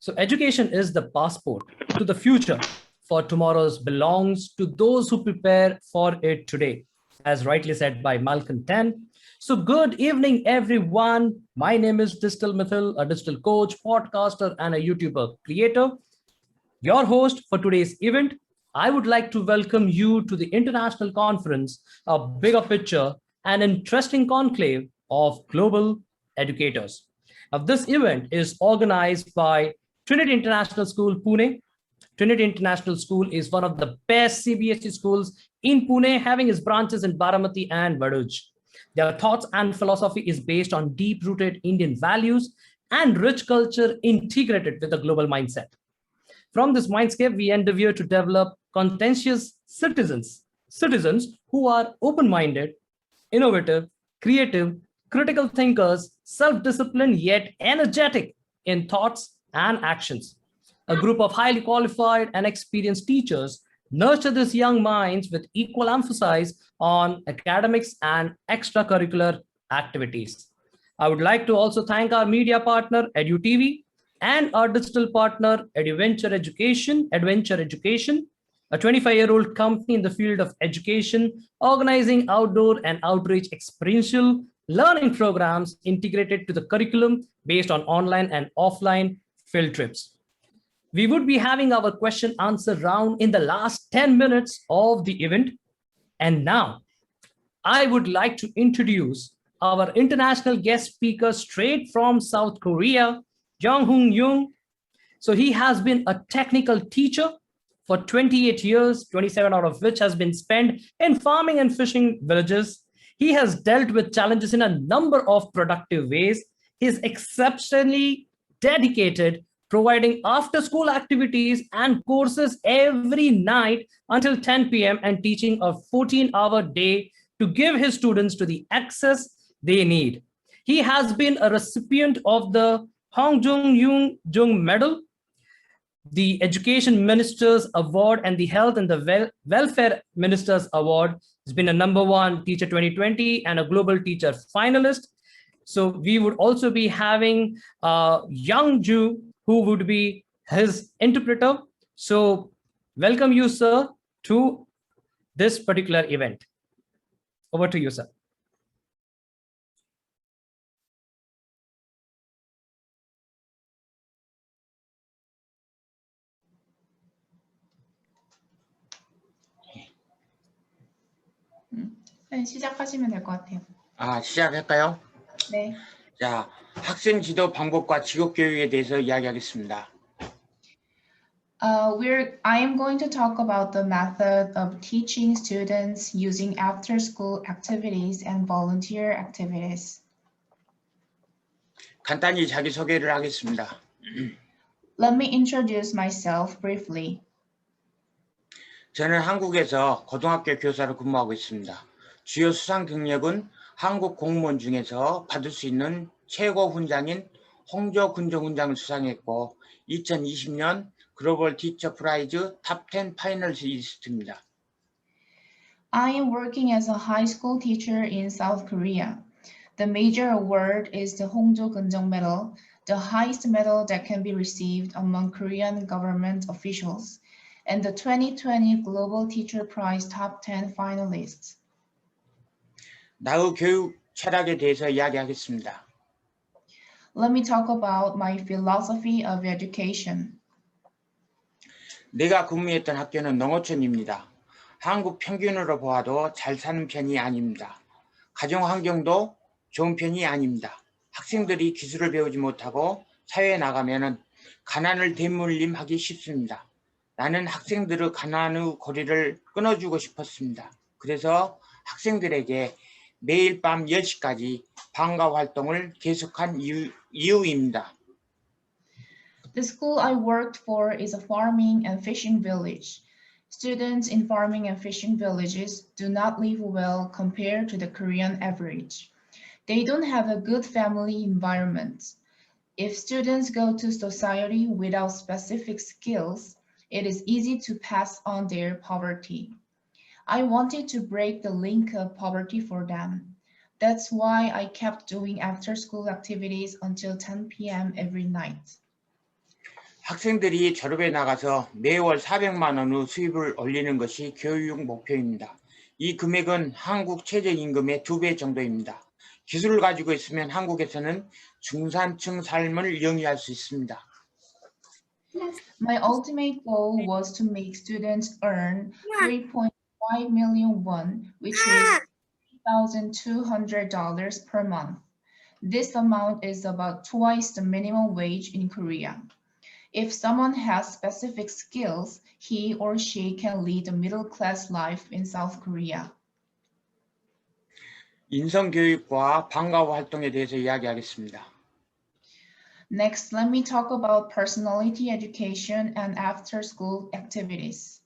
So education is the passport to the future, for tomorrow's belongs to those who prepare for it today, as rightly said by Malcolm X. So good evening, everyone. My name is Mitthyl, a digital coach, podcaster, and a YouTuber creator. Your host for today's event. I would like to welcome you to the international conference, a bigger picture, an interesting conclave of global educators. Now, this event is organized by Trinity International School, Pune. Trinity International School is one of the best CBSE schools in Pune, having its branches in Baramati and Vaduj. Their thoughts and philosophy is based on deep-rooted Indian values and rich culture integrated with a global mindset. From this mindscape, we endeavor to develop conscientious citizens who are open-minded, innovative, creative, critical thinkers, self-disciplined yet energetic in thoughts and actions. A group of highly qualified and experienced teachers nurture these young minds with equal emphasis on academics and extracurricular activities. I would like to also thank our media partner, EduTV, and our digital partner, Adventure Education, a 25-year-old company in the field of education, organizing outdoor and outreach experiential learning programs integrated to the curriculum based on online and offline field trips. We would be having our question answer round in the last 10 minutes of the event. And now I would like to introduce our international guest speaker straight from South Korea, Jeon-Hyun. So he has been a technical teacher for 28 years, 27 out of which has been spent in farming and fishing villages. He has dealt with challenges in a number of productive ways. He is exceptionally dedicated, providing after-school activities and courses every night until 10 p.m. and teaching a 14-hour day to give his students to the access they need. He has been a recipient of the Hong Jung Medal, the Education Minister's Award, and the Health and the Welfare Minister's Award. He's been a #1 Teacher 2020 and a Global Teacher Finalist. So we would also be having Young Ju, who would be his interpreter. So welcome you, sir, to this particular event. Over to you, sir. 네, 시작하시면 될 것 같아요. 시작할까요? 네. 자, 학생 지도 방법과 직업 교육에 대해서 이야기하겠습니다. I am going to talk about the method of teaching students using after-school activities and volunteer activities. 간단히 자기소개를 하겠습니다. Let me introduce myself briefly. 저는 한국에서 고등학교 교사로 근무하고 있습니다. 주요 수상 경력은 한국 공무원 중에서 받을 수 있는 최고 훈장인 홍조 군종훈장을 수상했고 2020년 글로벌 티처 프라이즈 탑10 파이널리스트입니다. I am working as a high school teacher in South Korea. The major award is the Hongjo Gunjong Medal, the highest medal that can be received among Korean government officials, and the 2020 Global Teacher Prize Top 10 finalists. 나의 교육 철학에 대해서 이야기하겠습니다. Let me talk about my philosophy of education. 내가 근무했던 학교는 농어촌입니다. 한국 평균으로 보아도 잘 사는 편이 아닙니다. 가정 환경도 좋은 편이 아닙니다. 학생들이 기술을 배우지 못하고 사회에 나가면 가난을 대물림하기 쉽습니다. 나는 학생들의 가난의 고리를 끊어주고 싶었습니다. 그래서 학생들에게 매일 밤 10시까지 방과 활동을 계속한 이유입니다. The school I worked for is a farming and fishing village. Students in farming and fishing villages do not live well compared to the Korean average. They don't have a good family environment. If students go to society without specific skills, it is easy to pass on their poverty. I wanted to break the link of poverty for them. That's why I kept doing after-school activities until 10 p.m. every night. 학생들이 졸업에 나가서 매월 400만 원 후 수입을 올리는 것이 교육 목표입니다. 이 금액은 한국 최저임금의 2배 정도입니다. 기술을 가지고 있으면 한국에서는 중산층 삶을 영위할 수 있습니다. My ultimate goal was to make students earn 3.5 million won, which is $3,200 per month. This amount is about twice the minimum wage in Korea. If someone has specific skills, he or she can lead a middle-class life in South Korea. 인성교육과 방과후 활동에 대해서 이야기하겠습니다. Next, let me talk about personality education and after-school activities.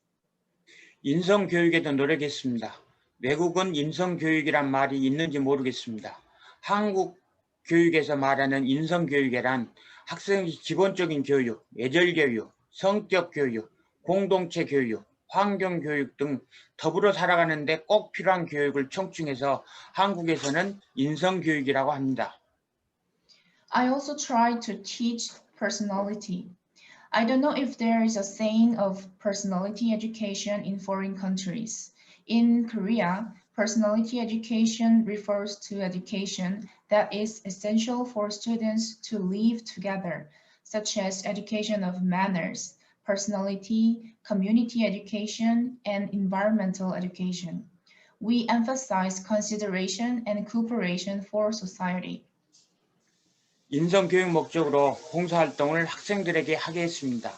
인성교육에도 노력했습니다. 외국은 인성교육이란 말이 있는지 모르겠습니다. 한국 교육에서 말하는 인성교육이란 학생의 기본적인 교육, 예절교육, 성격교육, 공동체 교육, 환경교육 등 더불어 살아가는데 꼭 필요한 교육을 총칭해서 한국에서는 인성교육이라고 합니다. I also try to teach personality. I don't know if there is a saying of personality education in foreign countries. In Korea, personality education refers to education that is essential for students to live together, such as education of manners, personality, community education, and environmental education. We emphasize consideration and cooperation for society. 인성교육 목적으로 봉사활동을 학생들에게 하게 했습니다.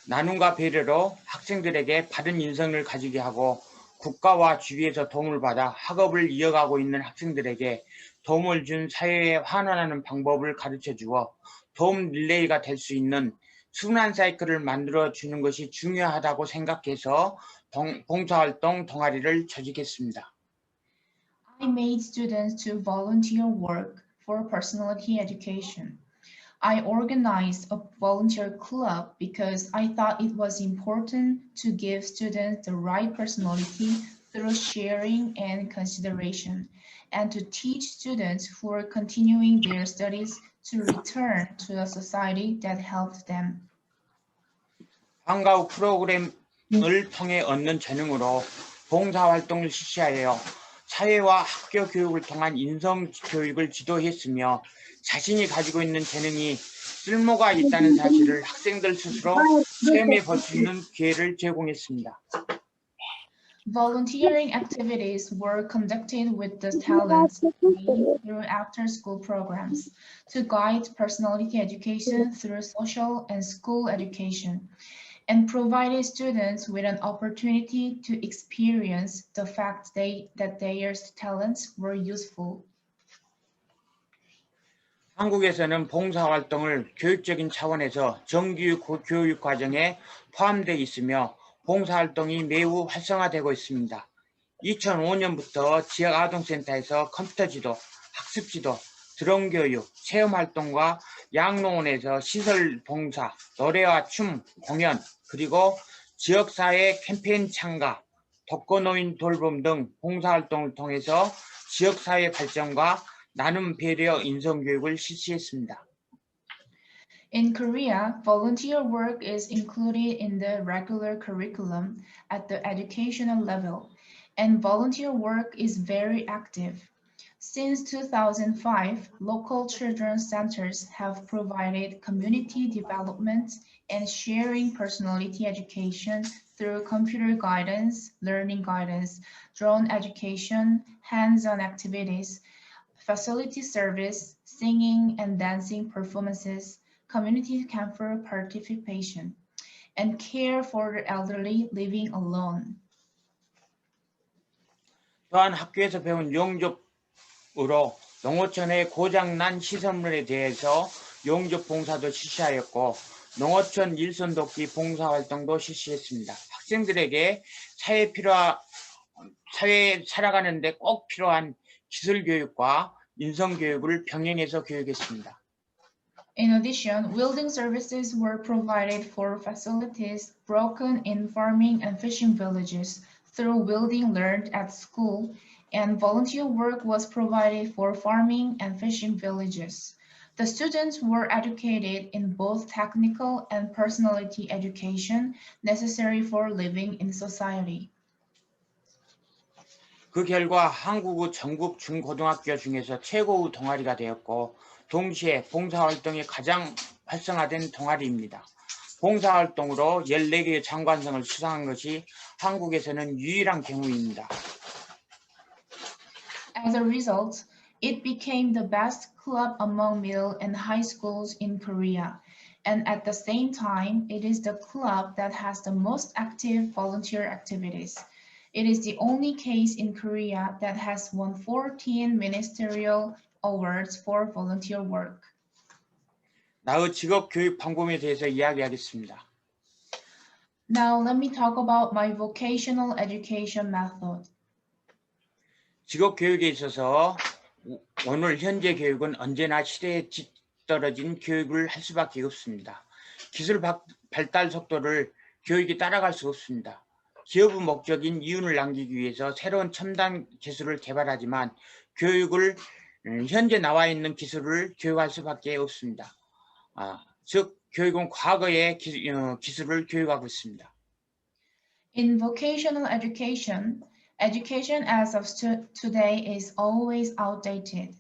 나눔과 배려로 학생들에게 바른 인성을 가지게 하고 국가와 주위에서 도움을 받아 학업을 이어가고 있는 학생들에게 도움을 준 사회에 환원하는 방법을 가르쳐 주어 도움 릴레이가 될 수 있는 순환 사이클을 만들어 주는 것이 중요하다고 생각해서 봉사활동 동아리를 조직했습니다. I made students to volunteer work for personality education. I organized a volunteer club because I thought it was important to give students the right personality through sharing and consideration, and to teach students who are continuing their studies to return to a society that helped them. 방과후 프로그램을 통해 얻는 재능으로 봉사활동을 실시하여 사회와 학교 교육을 통한 인성교육을 지도했으며 자신이 가지고 있는 재능이 쓸모가 있다는 사실을 학생들 스스로 체험해 볼 수 있는 기회를 제공했습니다. Volunteering activities were conducted with the talents gained through after-school programs to guide personality education through social and school education, and provided students with an opportunity to experience the fact that their talents were useful. 한국에서는 봉사활동을 교육적인 차원에서 정규 교육 과정에 포함되어 있으며 봉사활동이 매우 활성화되고 있습니다. 2005년부터 지역 아동센터에서 컴퓨터 지도, 학습 지도, 드론 교육, 체험활동과 양로원에서 시설 봉사, 노래와 춤, 공연, 그리고 지역사회 캠페인 참가, 독거노인 돌봄 등 봉사활동을 통해서 지역사회 발전과 나눔 배려 인성교육을 실시했습니다. In Korea, volunteer work is included in the regular curriculum at the educational level, and volunteer work is very active. Since 2005, local children's centers have provided community development and sharing personality education through computer guidance, learning guidance, drone education, hands-on activities, facility service, singing and dancing performances, community camper participation, and care for the elderly living alone. 또한 학교에서 배운 용접으로 농어촌의 고장난 시설물에 대해서 용접 봉사도 실시하였고 농어촌 일손 돕기 봉사활동도 실시했습니다. 학생들에게 사회에 살아가는데 꼭 필요한 기술교육과 인성교육을 병행해서 교육했습니다. In addition, welding services were provided for facilities broken in farming and fishing villages through welding learned at school, and volunteer work was provided for farming and fishing villages. The students were educated in both technical and personality education necessary for living in society. 그 결과 한국의 전국 중고등학교 중에서 최고의 동아리가 되었고 동시에 봉사활동이 가장 활성화된 동아리입니다. 봉사활동으로 14개의 장관상을 수상한 것이 한국에서는 유일한 경우입니다. As a result, it became the best club among middle and high schools in Korea. And at the same time, it is the club that has the most active volunteer activities. It is the only case in Korea that has won 14 ministerial awards for volunteer work. 나의 직업 교육 방법에 대해서 이야기하겠습니다. Now let me talk about my vocational education method. 직업 교육에 있어서 오늘 현재 교육은 언제나 시대에 뒤떨어진 교육을 할 수밖에 없습니다. 기술 발달 속도를 교육이 따라갈 수 없습니다. 기업의 목적인 이윤을 남기기 위해서 새로운 첨단 기술을 개발하지만 교육을 현재 나와 있는 기술을 교육할 수밖에 없습니다. 즉 교육은 과거의 기술을 교육하고 있습니다. In vocational education, education as of today is always outdated.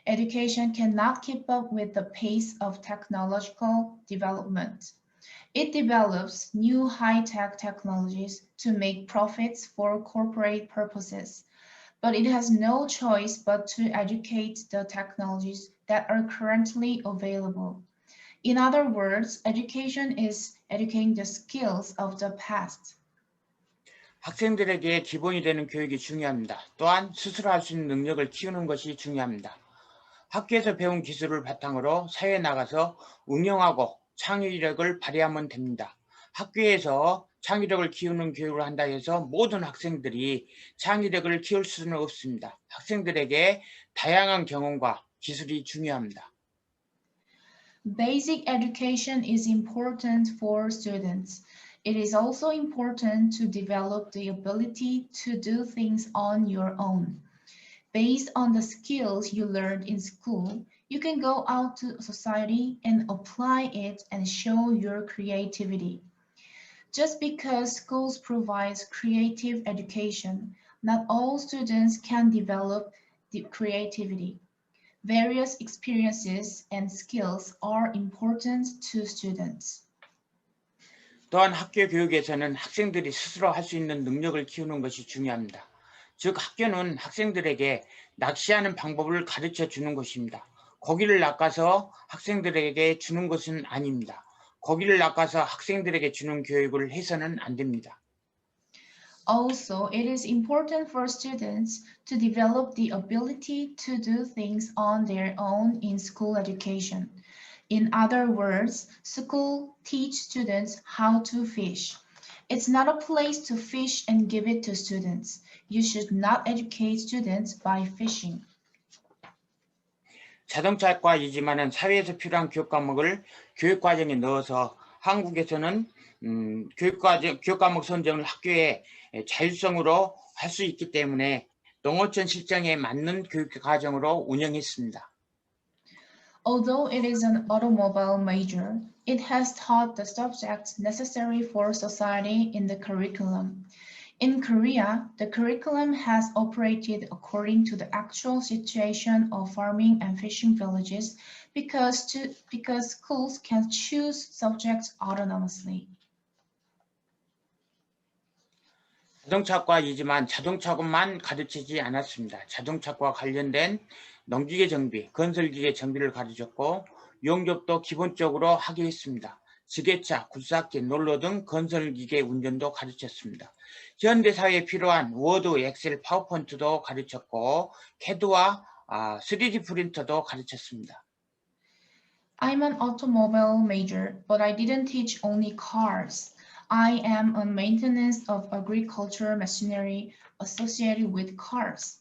Education cannot keep up with the pace of technological development. It develops new high-tech technologies to make profits for corporate purposes, but it has no choice but to educate the technologies that are currently available. In other words, education is educating the skills of the past. 학생들에게 기본이 되는 교육이 중요합니다. 또한 스스로 할 수 있는 능력을 키우는 것이 중요합니다. 학교에서 배운 기술을 바탕으로 사회에 나가서 응용하고 창의력을 발휘하면 됩니다. 학교에서 창의력을 키우는 교육을 한다 해서 모든 학생들이 창의력을 키울 수는 없습니다. 학생들에게 다양한 경험과 기술이 중요합니다. Basic education is important for students. It is also important to develop the ability to do things on your own. Based on the skills you learned in school, you can go out to society and apply it and show your creativity. Just because schools provide creative education, not all students can develop the creativity. Various experiences and skills are important to students. 또한 학교 교육에서는 학생들이 스스로 할 수 있는 능력을 키우는 것이 중요합니다. 즉 학교는 학생들에게 낚시하는 방법을 가르쳐 주는 것입니다. 고기를 낚아서 학생들에게 주는 것은 아닙니다. 고기를 낚아서 학생들에게 주는 교육을 해서는 안 됩니다. Also, it is important for students to develop the ability to do things on their own in school education. In other words, school teaches students how to fish. It's not a place to fish and give it to students. You should not educate students by fishing. 자동차학과이지만은 사회에서 필요한 교육 과목을 교육 과정에 넣어서 한국에서는 교육 과목 선정을 학교에 자율성으로 할 수 있기 때문에 농어촌 실정에 맞는 교육 과정으로 운영했습니다. Although it is an automobile major, it has taught the subjects necessary for society in the curriculum. In Korea, the curriculum has operated according to the actual situation of farming and fishing villages because schools can choose subjects autonomously. 자동차학과이지만 자동차만 가르치지 않았습니다. 자동차과 관련된 농기계 정비, 건설기계 정비를 가르쳤고 용접도 기본적으로 하게 했습니다. 지게차, 굴삭기, 롤러 등 건설기계 운전도 가르쳤습니다. 현대사회에 필요한 워드, 엑셀, 파워포인트도 가르쳤고 캐드와 3D 프린터도 가르쳤습니다. I'm an automobile major, but I didn't teach only cars. I am on maintenance of agricultural machinery associated with cars.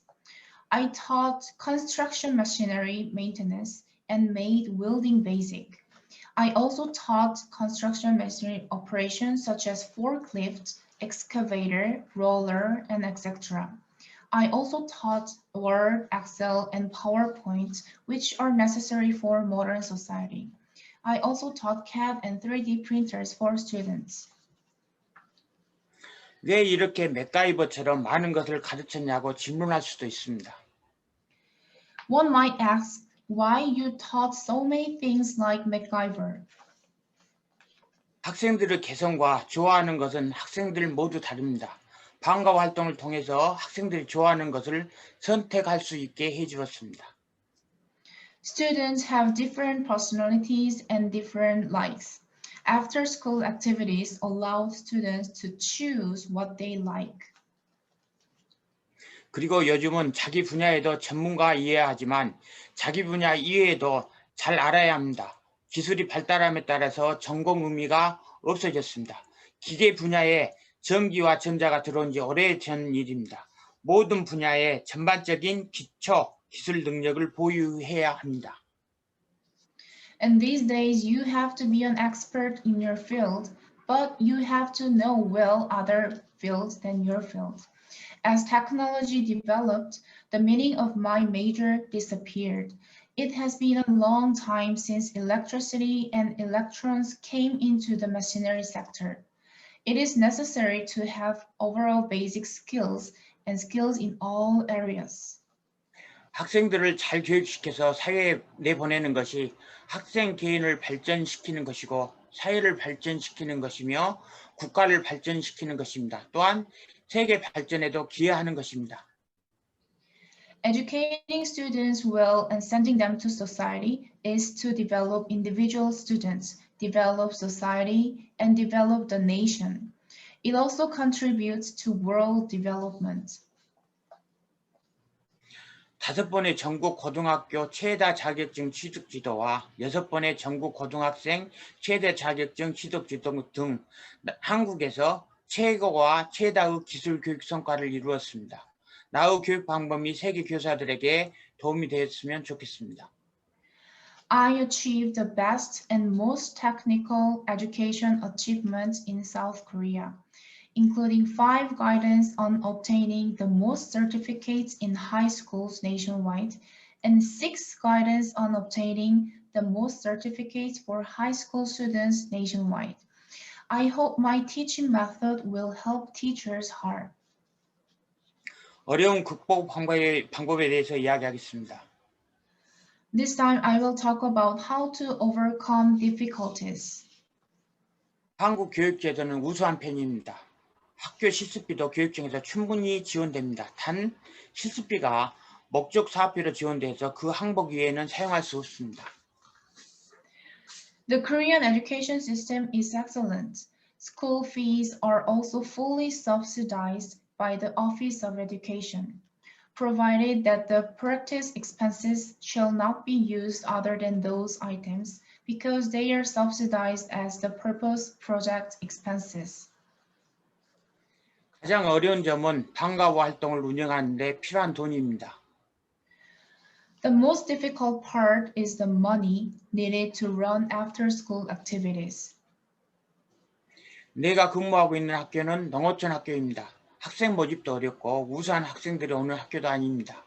I taught construction machinery maintenance and made welding basic. I also taught construction machinery operations such as forklift, excavator, roller, and etc. I also taught Word, Excel, and PowerPoint, which are necessary for modern society. I also taught CAD and 3D printers for students. 왜 이렇게 맥가이버처럼 많은 것을 가르쳤냐고 질문할 수도 있습니다. One might ask why you taught so many things like MacGyver. 학생들의 개성과 좋아하는 것은 학생들 모두 다릅니다. 방과 활동을 통해서 학생들이 좋아하는 것을 선택할 수 있게 해주었습니다. Students have different personalities and different likes. After-school activities allow students to choose what they like. 그리고 요즘은 자기 분야에도 전문가이어야 하지만 자기 분야 이외에도 잘 알아야 합니다. 기술이 발달함에 따라서 전공 의미가 없어졌습니다. 기계 분야에 전기와 전자가 들어온 지 오래전 일입니다. 모든 분야에 전반적인 기초 기술 능력을 보유해야 합니다. And these days you have to be an expert in your field, but you have to know well other fields than your field. As technology developed, the meaning of my major disappeared. It has been a long time since electricity and electrons came into the machinery sector. It is necessary to have overall basic skills and skills in all areas. 학생들을 잘 교육시켜서 사회에 내보내는 것이 학생 개인을 발전시키는 것이고 사회를 발전시키는 것이며 국가를 발전시키는 것입니다. 또한 세계 발전에도 기여하는 것입니다. Educating students well and sending them to society is to develop individual students, develop society, and develop the nation. It also contributes to world development. 5번의 전국 고등학교 최다 자격증 취득 지도와 6번의 전국 고등학생 최대 자격증 취득 지도 등 한국에서 최고와 최다의 기술 교육 성과를 이루었습니다. 나의 교육 방법이 세계 교사들에게 도움이 되었으면 좋겠습니다. I achieved the best and most technical education achievements in South Korea, including 5 guidance on obtaining the most certificates in high schools nationwide, and 6 guidance on obtaining the most certificates for high school students nationwide. I hope my teaching method will help teachers hard. 어려운 극복 방법에 대해서 이야기하겠습니다. This time I will talk about how to overcome difficulties. 한국 교육제도는 우수한 편입니다. 학교 실습비도 교육청에서 충분히 지원됩니다. 단 실습비가 목적 사업비로 지원돼서 그 항목 외에는 사용할 수 없습니다. The Korean education system is excellent. School fees are also fully subsidized by the Office of Education, provided that the practice expenses shall not be used other than those items because they are subsidized as the purpose project expenses. 가장 어려운 점은 방과 활동을 운영하는 데 필요한 돈입니다. The most difficult part is the money needed to run after-school activities. 내가 근무하고 있는 학교는 농어촌 학교입니다. 학생 모집도 어렵고 우수한 학생들이 오는 학교도 아닙니다.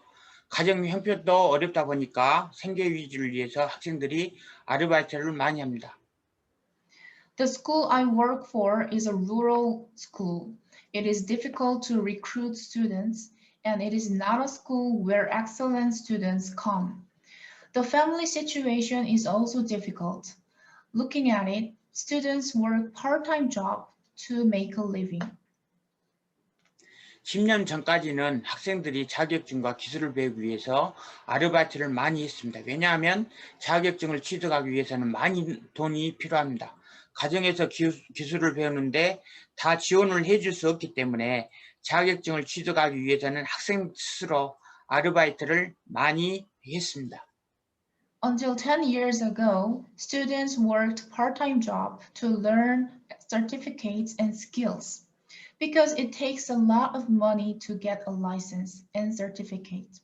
가정 형편도 어렵다 보니까 생계 유지를 위해서 학생들이 아르바이트를 많이 합니다. The school I work for is a rural school. It is difficult to recruit students, and it is not a school where excellent students come. The family situation is also difficult. Looking at it, students work part-time job to make a living. 10년 전까지는 학생들이 자격증과 기술을 배우기 위해서 아르바이트를 많이 했습니다. 왜냐하면 자격증을 취득하기 위해서는 많이 돈이 필요합니다. 가정에서 기술을 배우는데 다 지원을 해줄 수 없기 때문에 자격증을 취득하기 위해서는 학생 스스로 아르바이트를 많이 했습니다. Until 10 years ago, students worked part-time job to learn certificates and skills because it takes a lot of money to get a license and certificate.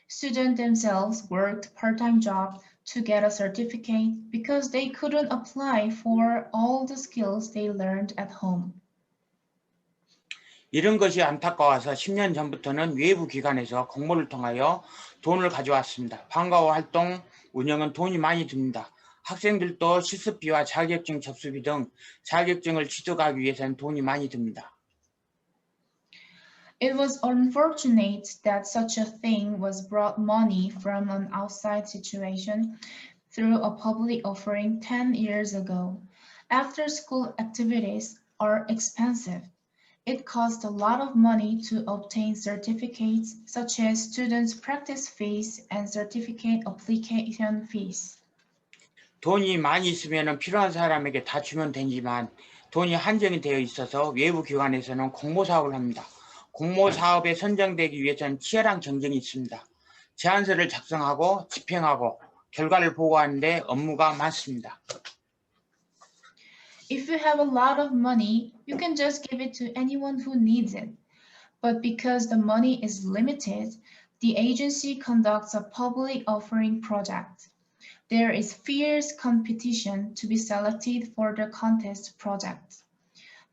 Students themselves worked part-time job to get a certificate because they couldn't apply for all the skills they learned at home. 이런 것이 안타까워서 10년 전부터는 외부 기관에서 공모를 통하여 돈을 가져왔습니다. 방과후 활동 운영은 돈이 많이 듭니다. 학생들도 실습비와 자격증 접수비 등 자격증을 취득하기 위해서는 돈이 많이 듭니다. It was unfortunate that such a thing was brought money from an outside situation through a public offering 10 years ago. After school activities are expensive. It costs a lot of money to obtain certificates such as students' practice fees and certificate application fees. 돈이 많이 있으면 필요한 사람에게 다 주면 되지만 돈이 한정이 되어 있어서 외부 기관에서는 공모 사업을 합니다. 공모 사업에 선정되기 위해서는 치열한 경쟁이 있습니다. 제안서를 작성하고 집행하고 결과를 보고하는데 업무가 많습니다. If you have a lot of money, you can just give it to anyone who needs it. But because the money is limited, the agency conducts a public offering project. There is fierce competition to be selected for the contest project.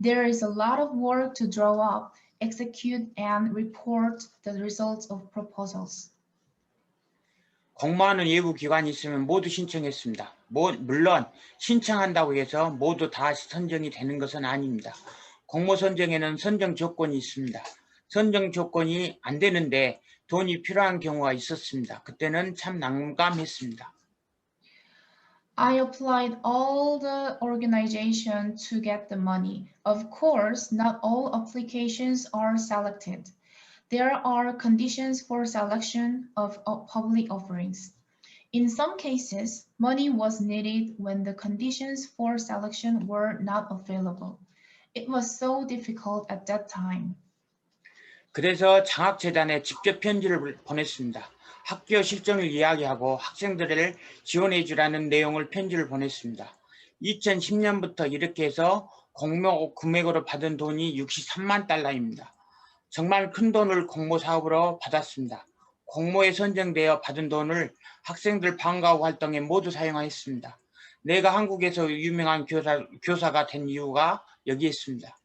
There is a lot of work to draw up, execute, and report the results of proposals. 공모하는 외부 기관이 있으면 모두 신청했습니다. 물론 신청한다고 해서 모두 다 선정이 되는 것은 아닙니다. 공모 선정에는 선정 조건이 있습니다. 선정 조건이 안 되는데 돈이 필요한 경우가 있었습니다. 그때는 참 난감했습니다. I applied all the organization to get the money. Of course, not all applications are selected. There are conditions for selection of public offerings. In some cases, money was needed when the conditions for selection were not available. It was so difficult at that time. 그래서 장학재단에 직접 편지를 보냈습니다. 학교 실정을 이야기하고 학생들을 지원해 주라는 내용을 편지를 보냈습니다. 2010년부터 이렇게 해서 공모 금액으로 받은 돈이 63만 달러입니다. 정말 큰 돈을 공모 사업으로 받았습니다. 공모에 선정되어 받은 돈을 학생들 방과후 활동에 모두 사용하였습니다. 내가 한국에서 유명한 교사가 된 이유가 여기에 있습니다.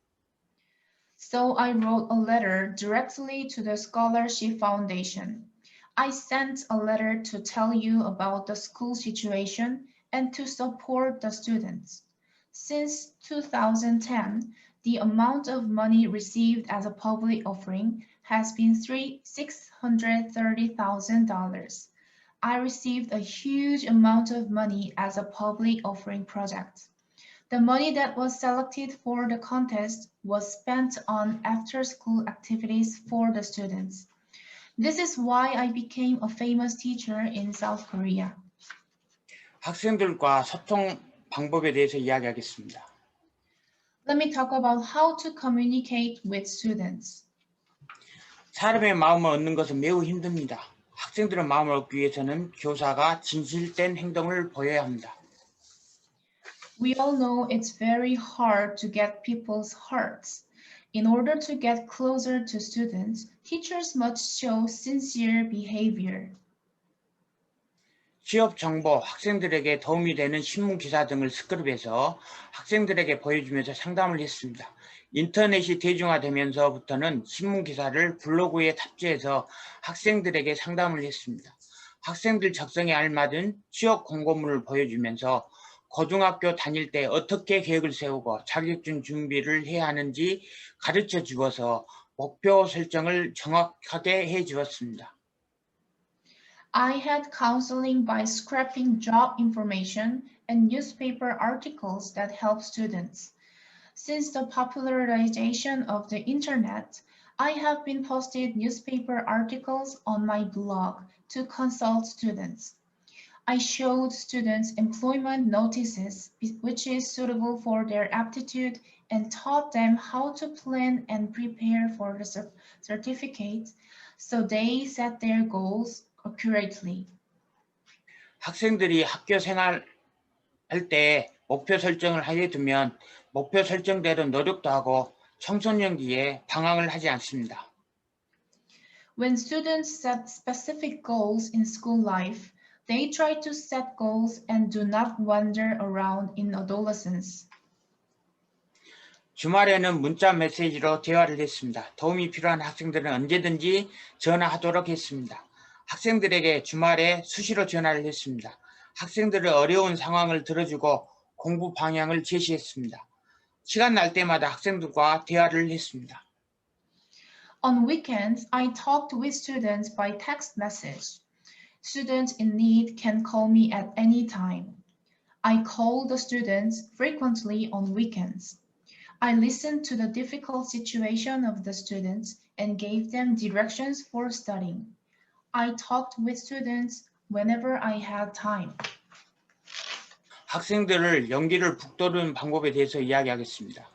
So I wrote a letter directly to the Scholarship Foundation. I sent a letter to tell you about the school situation and to support the students. Since 2010, the amount of money received as a public offering has been $630,000. I received a huge amount of money as a public offering project. The money that was selected for the contest was spent on after-school activities for the students. This is why I became a famous teacher in South Korea. 학생들과 소통 방법에 대해서 이야기하겠습니다. Let me talk about how to communicate with students. 사람의 마음을 얻는 것은 매우 힘듭니다. 학생들의 마음을 얻기 위해서는 교사가 진실된 행동을 보여야 합니다. We all know it's very hard to get people's hearts. In order to get closer to students, teachers must show sincere behavior. 취업 정보, 학생들에게 도움이 되는 신문 기사 등을 스크립해서 학생들에게 보여주면서 상담을 했습니다. 인터넷이 대중화되면서부터는 신문 기사를 블로그에 탑재해서 학생들에게 상담을 했습니다. 학생들 적성에 알맞은 취업 공고문을 보여주면서 고등학교 다닐 때 어떻게 계획을 세우고 자격증 준비를 해야 하는지 가르쳐 주어서 목표 설정을 정확하게 해 주었습니다. I had counseling by scrapping job information and newspaper articles that help students. Since the popularization of the internet, I have been posted newspaper articles on my blog to consult students. I showed students employment notices which is suitable for their aptitude and taught them how to plan and prepare for the certificate so they set their goals accurately. 학생들이 학교 생활할 때 목표 설정을 하게 되면 목표 설정대로 노력도 하고 청소년기에 방황을 하지 않습니다. When students set specific goals in school life, they try to set goals and do not wander around in adolescence. 주말에는 문자 메시지로 대화를 했습니다. 도움이 필요한 학생들은 언제든지 전화하도록 했습니다. 학생들에게 주말에 수시로 전화를 했습니다. 학생들의 어려운 상황을 들어주고 공부 방향을 제시했습니다. 시간 날 때마다 학생들과 대화를 했습니다. On weekends, I talked with students by text message. Students in need can call me at any time. I call the students frequently on weekends. I listened to the difficult situation of the students and gave them directions for studying. I talked with students whenever I had time. 학생들을 연기를 북돋우는 방법에 대해서 이야기하겠습니다.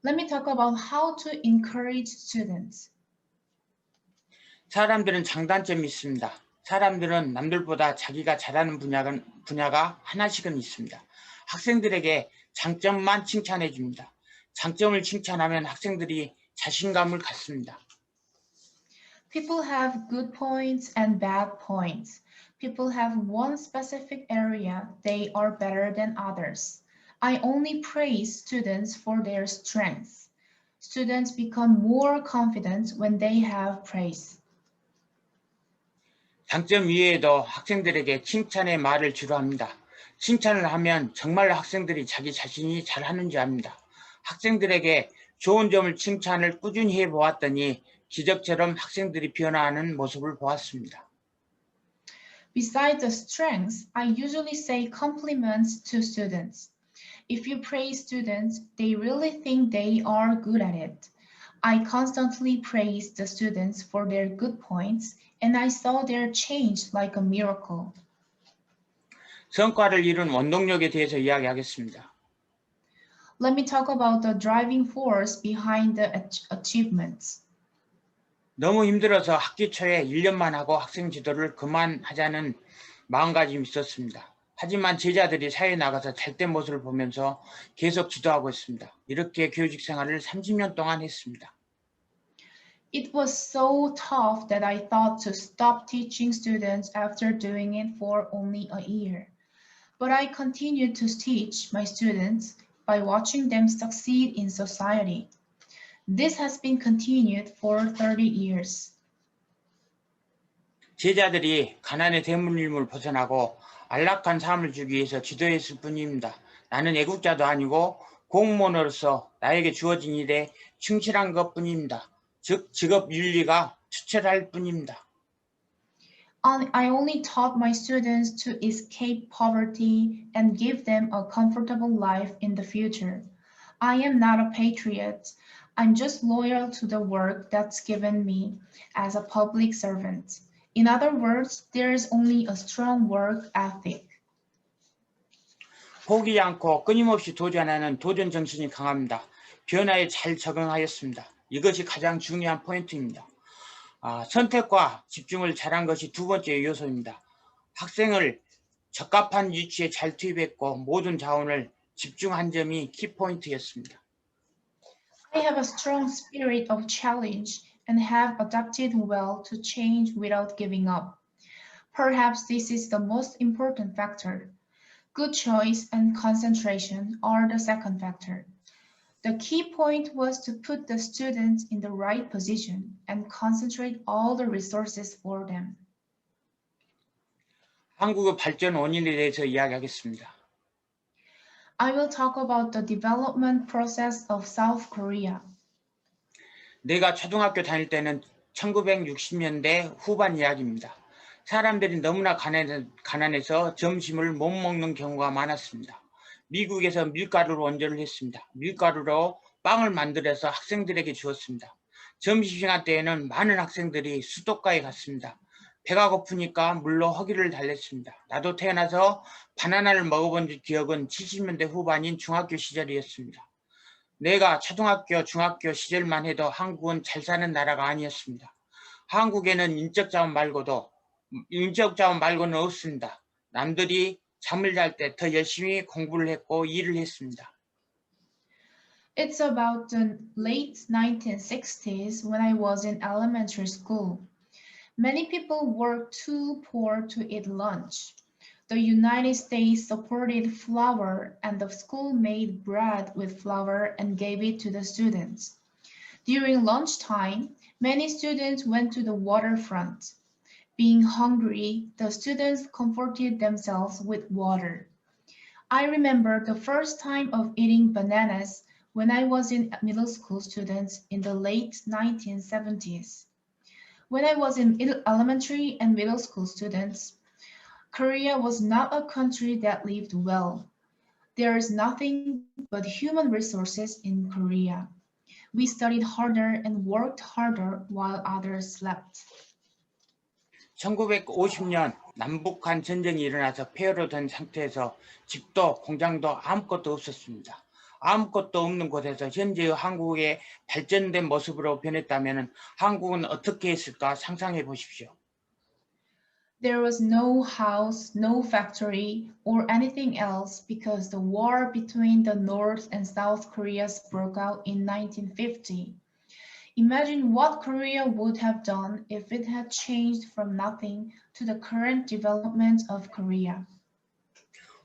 Let me talk about how to encourage students. 사람들은 장단점이 있습니다. 사람들은 남들보다 자기가 잘하는 분야가 하나씩은 있습니다. 학생들에게 장점만 칭찬해 줍니다. 장점을 칭찬하면 학생들이 자신감을 갖습니다. People have good points and bad points. People have one specific area they are better than others. I only praise students for their strengths. Students become more confident when they have praise. 장점 이외에도 학생들에게 칭찬의 말을 주로 합니다. 칭찬을 하면 정말 학생들이 자기 자신이 잘하는지 압니다. 학생들에게 좋은 점을 칭찬을 꾸준히 해보았더니 기적처럼 학생들이 변화하는 모습을 보았습니다. Besides the strengths, I usually say compliments to students. If you praise students, they really think they are good at it. I constantly praise the students for their good points, and I saw their change like a miracle. 성과를 이룬 원동력에 대해서 이야기하겠습니다. Let me talk about the driving force behind the achievements. 너무 힘들어서 학기 초에 1년만 하고 학생 지도를 그만하자는 마음가짐이 있었습니다. 하지만 제자들이 사회에 나가서 잘된 모습을 보면서 계속 지도하고 있습니다. 이렇게 교직 생활을 30년 동안 했습니다. It was so tough that I thought to stop teaching students after doing it for only a year. But I continued to teach my students by watching them succeed in society. This has been continued for 30 years. 제자들이 가난의 대물림을 벗어나고 안락한 삶을 주기 위해서 지도했을 뿐입니다. 나는 애국자도 아니고 공무원으로서 나에게 주어진 일에 충실한 것뿐입니다. 즉 직업 윤리가 투철할 뿐입니다. I only taught my students to escape poverty and give them a comfortable life in the future. I am not a patriot. I'm just loyal to the work that's given me as a public servant. In other words, there is only a strong work ethic. 포기하지 않고 끊임없이 도전하는 도전 정신이 강합니다. 변화에 잘 적응하였습니다. 이것이 가장 중요한 포인트입니다. 선택과 집중을 잘한 것이 두 번째 요소입니다. 학생을 적합한 위치에 잘 투입했고 모든 자원을 집중한 점이 키포인트였습니다. I have a strong spirit of challenge and have adapted well to change without giving up. Perhaps this is the most important factor. Good choice and concentration are the second factor. The key point was to put the students in the right position and concentrate all the resources for them. 한국의 발전 원인에 대해서 이야기하겠습니다. I will talk about the development process of South Korea. 내가 초등학교 다닐 때는 1960년대 후반 이야기입니다. 사람들이 너무나 가난해서 점심을 못 먹는 경우가 많았습니다. 미국에서 밀가루를 원조를 했습니다. 밀가루로 빵을 만들어서 학생들에게 주었습니다. 점심시간 때에는 많은 학생들이 수도가에 갔습니다. 배가 고프니까 물로 허기를 달랬습니다. 나도 태어나서 바나나를 먹어본 기억은 70년대 후반인 중학교 시절이었습니다. 내가 초등학교, 중학교 시절만 해도 한국은 잘 사는 나라가 아니었습니다. 한국에는 인적 자원 말고는 없습니다. 남들이 잠을 잘 때 더 열심히 공부를 했고 일을 했습니다. It's about the late 1960s when I was in elementary school. Many people were too poor to eat lunch. The United States supported flour, and the school made bread with flour and gave it to the students. During lunchtime, many students went to the waterfront. Being hungry, the students comforted themselves with water. I remember the first time of eating bananas when I was in middle school students in the late 1970s. When I was in elementary and middle school students, Korea was not a country that lived well. There is nothing but human resources in Korea. We studied harder and worked harder while others slept. 1950년 남북한 전쟁이 일어나서 폐허로 된 상태에서 집도 공장도 아무것도 없었습니다. 아무것도 없는 곳에서 현재의 한국의 발전된 모습으로 변했다면 한국은 어떻게 했을까 상상해 보십시오. There was no house, no factory, or anything else because the war between the North and South Koreas broke out in 1950. Imagine what Korea would have done if it had changed from nothing to the current development of Korea.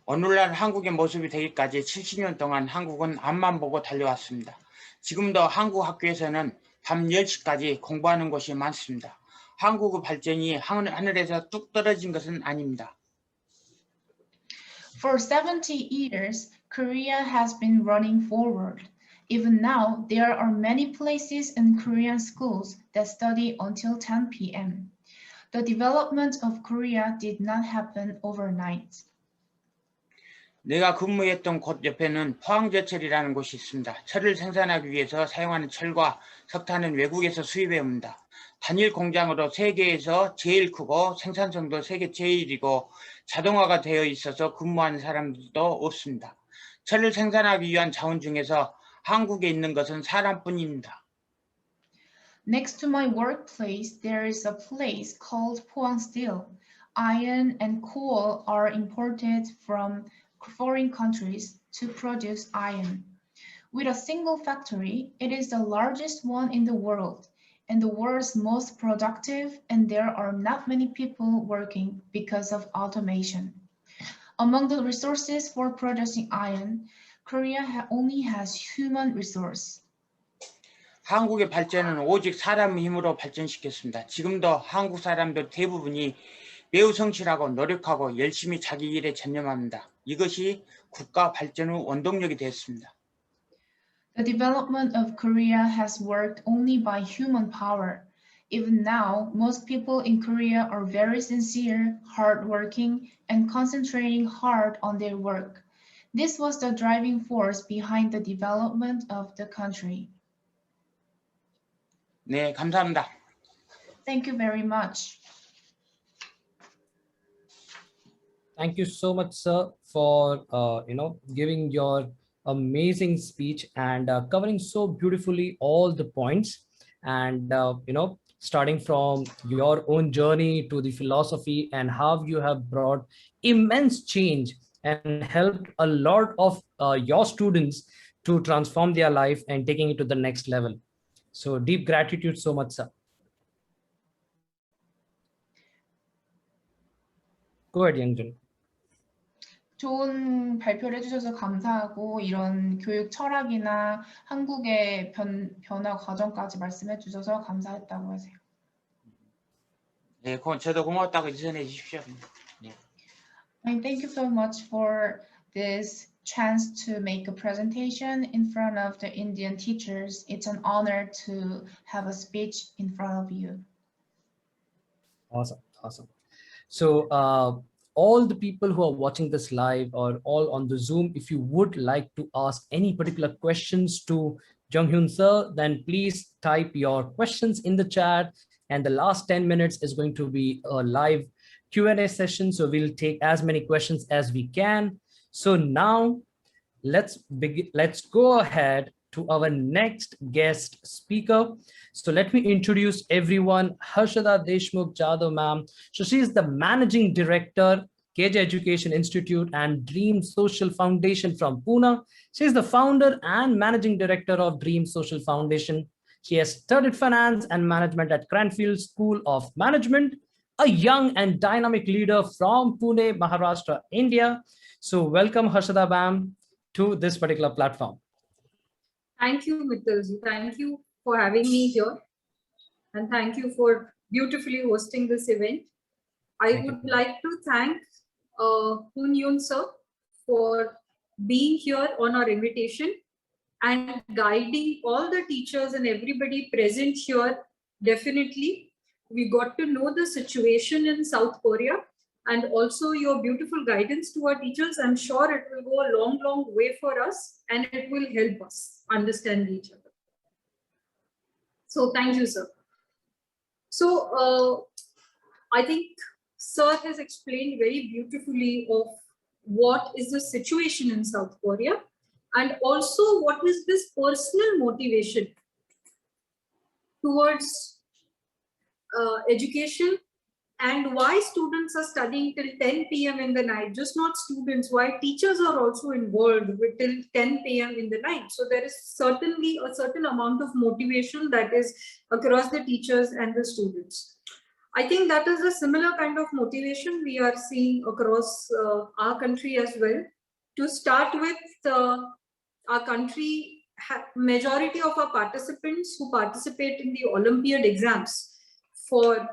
오늘날 한국의 모습이 되기까지 70년 동안 한국은 앞만 보고 달려왔습니다. 지금도 한국 학교에서는 밤 10시까지 공부하는 곳이 많습니다. 한국의 발전이 하늘에서 뚝 떨어진 것은 아닙니다. For 70 years, Korea has been running forward. Even now, there are many places in Korean schools that study until 10 p.m. The development of Korea did not happen overnight. 내가 근무했던 곳 옆에는 포항제철이라는 곳이 있습니다. 철을 생산하기 위해서 사용하는 철과 석탄은 외국에서 수입해 옵니다. 단일 공장으로 세계에서 제일 크고 생산성도 세계 제일이고 자동화가 되어 있어서 근무하는 사람들도 없습니다. 철을 생산하기 위한 자원 중에서 한국에 있는 것은 사람뿐입니다. Next to my workplace, there is a place called Pohang Steel. Iron and coal are imported from foreign countries to produce iron. With a single factory, it is the largest one in the world and the world's most productive, and there are not many people working because of automation. Among the resources for producing iron, Korea only has human resource. 한국의 발전은 오직 사람의 힘으로 발전시켰습니다. 지금도 한국 사람들 대부분이 매우 성실하고 노력하고 열심히 자기 일에 전념합니다. 이것이 국가 발전의 원동력이 되었습니다. The development of Korea has worked only by human power. Even now, most people in Korea are very sincere, hardworking, and concentrating hard on their work. This was the driving force behind the development of the country. 네, 감사합니다. Thank you very much. Thank you so much, sir, for giving your amazing speech and covering so beautifully all the points, and starting from your own journey to the philosophy and how you have brought immense change and helped a lot of your students to transform their life and taking it to the next level. So deep gratitude so much, sir. Go ahead, Youngjun. 좋은 발표를 해주셔서 감사하고 이런 교육 철학이나 한국의 변화 과정까지 말씀해 주셔서 감사했다고 하세요. 네, 저도 고맙다고 인사해 주십시오. 네. And thank you so much for this chance to make a presentation in front of the Indian teachers. It's an honor to have a speech in front of you. Awesome, awesome. So all the people who are watching this live or all on the Zoom, if you would like to ask any particular questions to Jeon-Hyun sir, then please type your questions in the chat. And the last 10 minutes is going to be a live Q&A session. So we'll take as many questions as we can. So now let's go ahead to our next guest speaker. So let me introduce everyone, Harshaada Deshmukh-Jadhav ma'am. So she is the Managing Director, KJ Education Institute and Dream Social Foundation from Pune. She is the founder and Managing Director of Dream Social Foundation. She has studied finance and management at Cranfield School of Management, a young and dynamic leader from Pune, Maharashtra, India. So welcome Harshaada ma'am to this particular platform. Thank you, Mitthyl. Thank you for having me here. And thank you for beautifully hosting this event. I would like to thank Jeon-Hyun sir for being here on our invitation and guiding all the teachers and everybody present here. Definitely, we got to know the situation in South Korea and also your beautiful guidance to our teachers. I'm sure it will go a long, long way for us and it will help us understand each other. So thank you, sir. So I think sir has explained very beautifully of what is the situation in South Korea and also what is this personal motivation towards education and why students are studying till 10 p.m. in the night. Just not students, why teachers are also involved with till 10 p.m. in the night. So there is certainly a certain amount of motivation that is across the teachers and the students. I think that is a similar kind of motivation we are seeing across our country as well. To start with, our country, majority of our participants who participate in the Olympiad exams for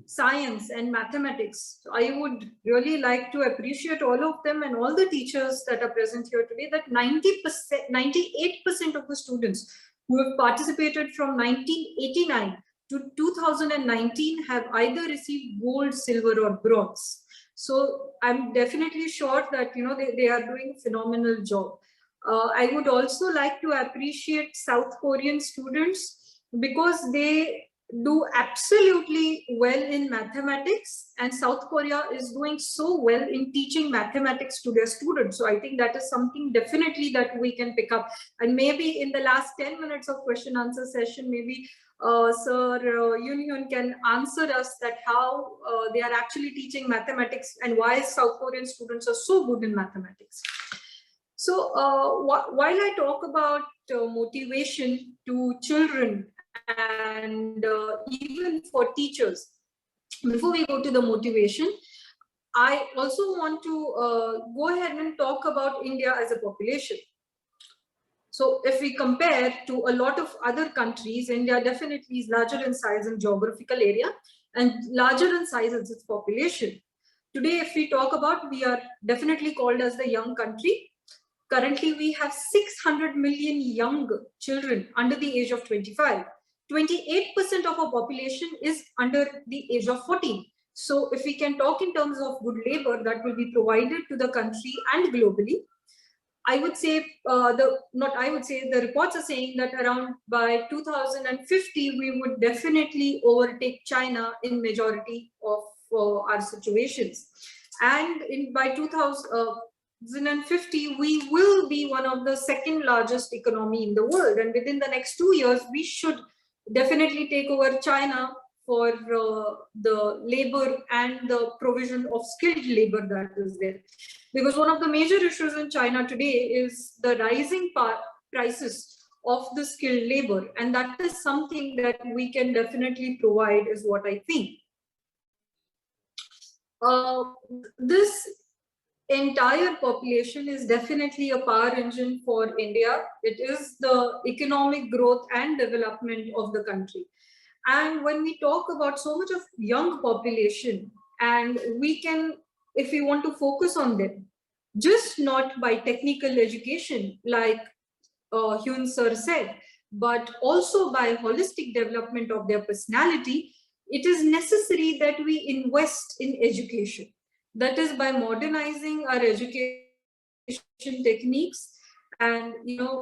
science and mathematics. So I would really like to appreciate all of them and all the teachers that are present here today, that 98% of the students who have participated from 1989 to 2019 have either received gold, silver or bronze. So I'm definitely sure that they are doing a phenomenal job. I would also like to appreciate South Korean students because they do absolutely well in mathematics, and South Korea is doing so well in teaching mathematics to their students. So I think that is something definitely that we can pick up, and maybe in the last 10 minutes of question answer session, maybe Sir Jeon-Hyun can answer us that how they are actually teaching mathematics and why South Korean students are so good in mathematics. So while I talk about motivation to children and even for teachers, before we go to the motivation, I also want to go ahead and talk about India as a population. So if we compare to a lot of other countries, India definitely is larger in size and geographical area and larger in size as its population. Today, if we talk about, we are definitely called as the young country. Currently, we have 600 million young children under the age of 25. 28% of our population is under the age of 14. So if we can talk in terms of good labor that will be provided to the country and globally, I would say, the reports are saying that around by 2050, we would definitely overtake China in majority of our situations. And by 2050, we will be one of the second largest economy in the world. And within the next 2 years, we should definitely take over China for the labor and the provision of skilled labor that is there. Because one of the major issues in China today is the rising prices of the skilled labor. And that is something that we can definitely provide is what I think. This entire population is definitely a power engine for India. It is the economic growth and development of the country. And when we talk about so much of young population, and we can, if we want to focus on them, just not by technical education, like Hyun sir said, but also by holistic development of their personality, it is necessary that we invest in education. That is by modernizing our education techniques and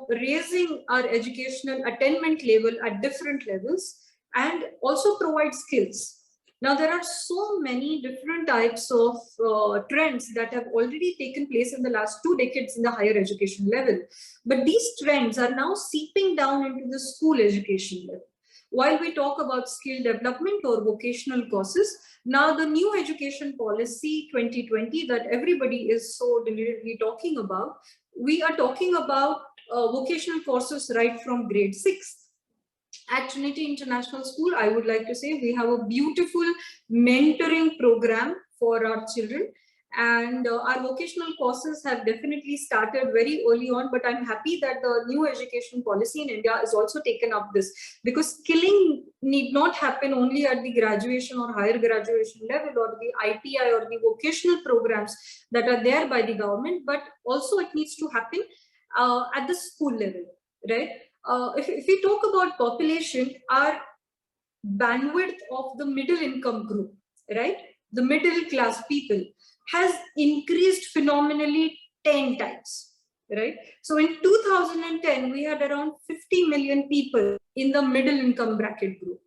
raising our educational attainment level at different levels, and also provide skills. Now, there are so many different types of trends that have already taken place in the last 2 decades in the higher education level. But these trends are now seeping down into the school education level. While we talk about skill development or vocational courses, now the new education policy 2020 that everybody is so diligently talking about, we are talking about vocational courses right from grade 6. At Trinity International School, I would like to say we have a beautiful mentoring program for our children. And our vocational courses have definitely started very early on, but I'm happy that the new education policy in India has also taken up this, because skilling need not happen only at the graduation or higher graduation level or the ITI or the vocational programs that are there by the government, but also it needs to happen at the school level, right? If we talk about population, our bandwidth of the middle income group, right? The middle class people has increased phenomenally 10 times, right? So in 2010, we had around 50 million people in the middle income bracket group.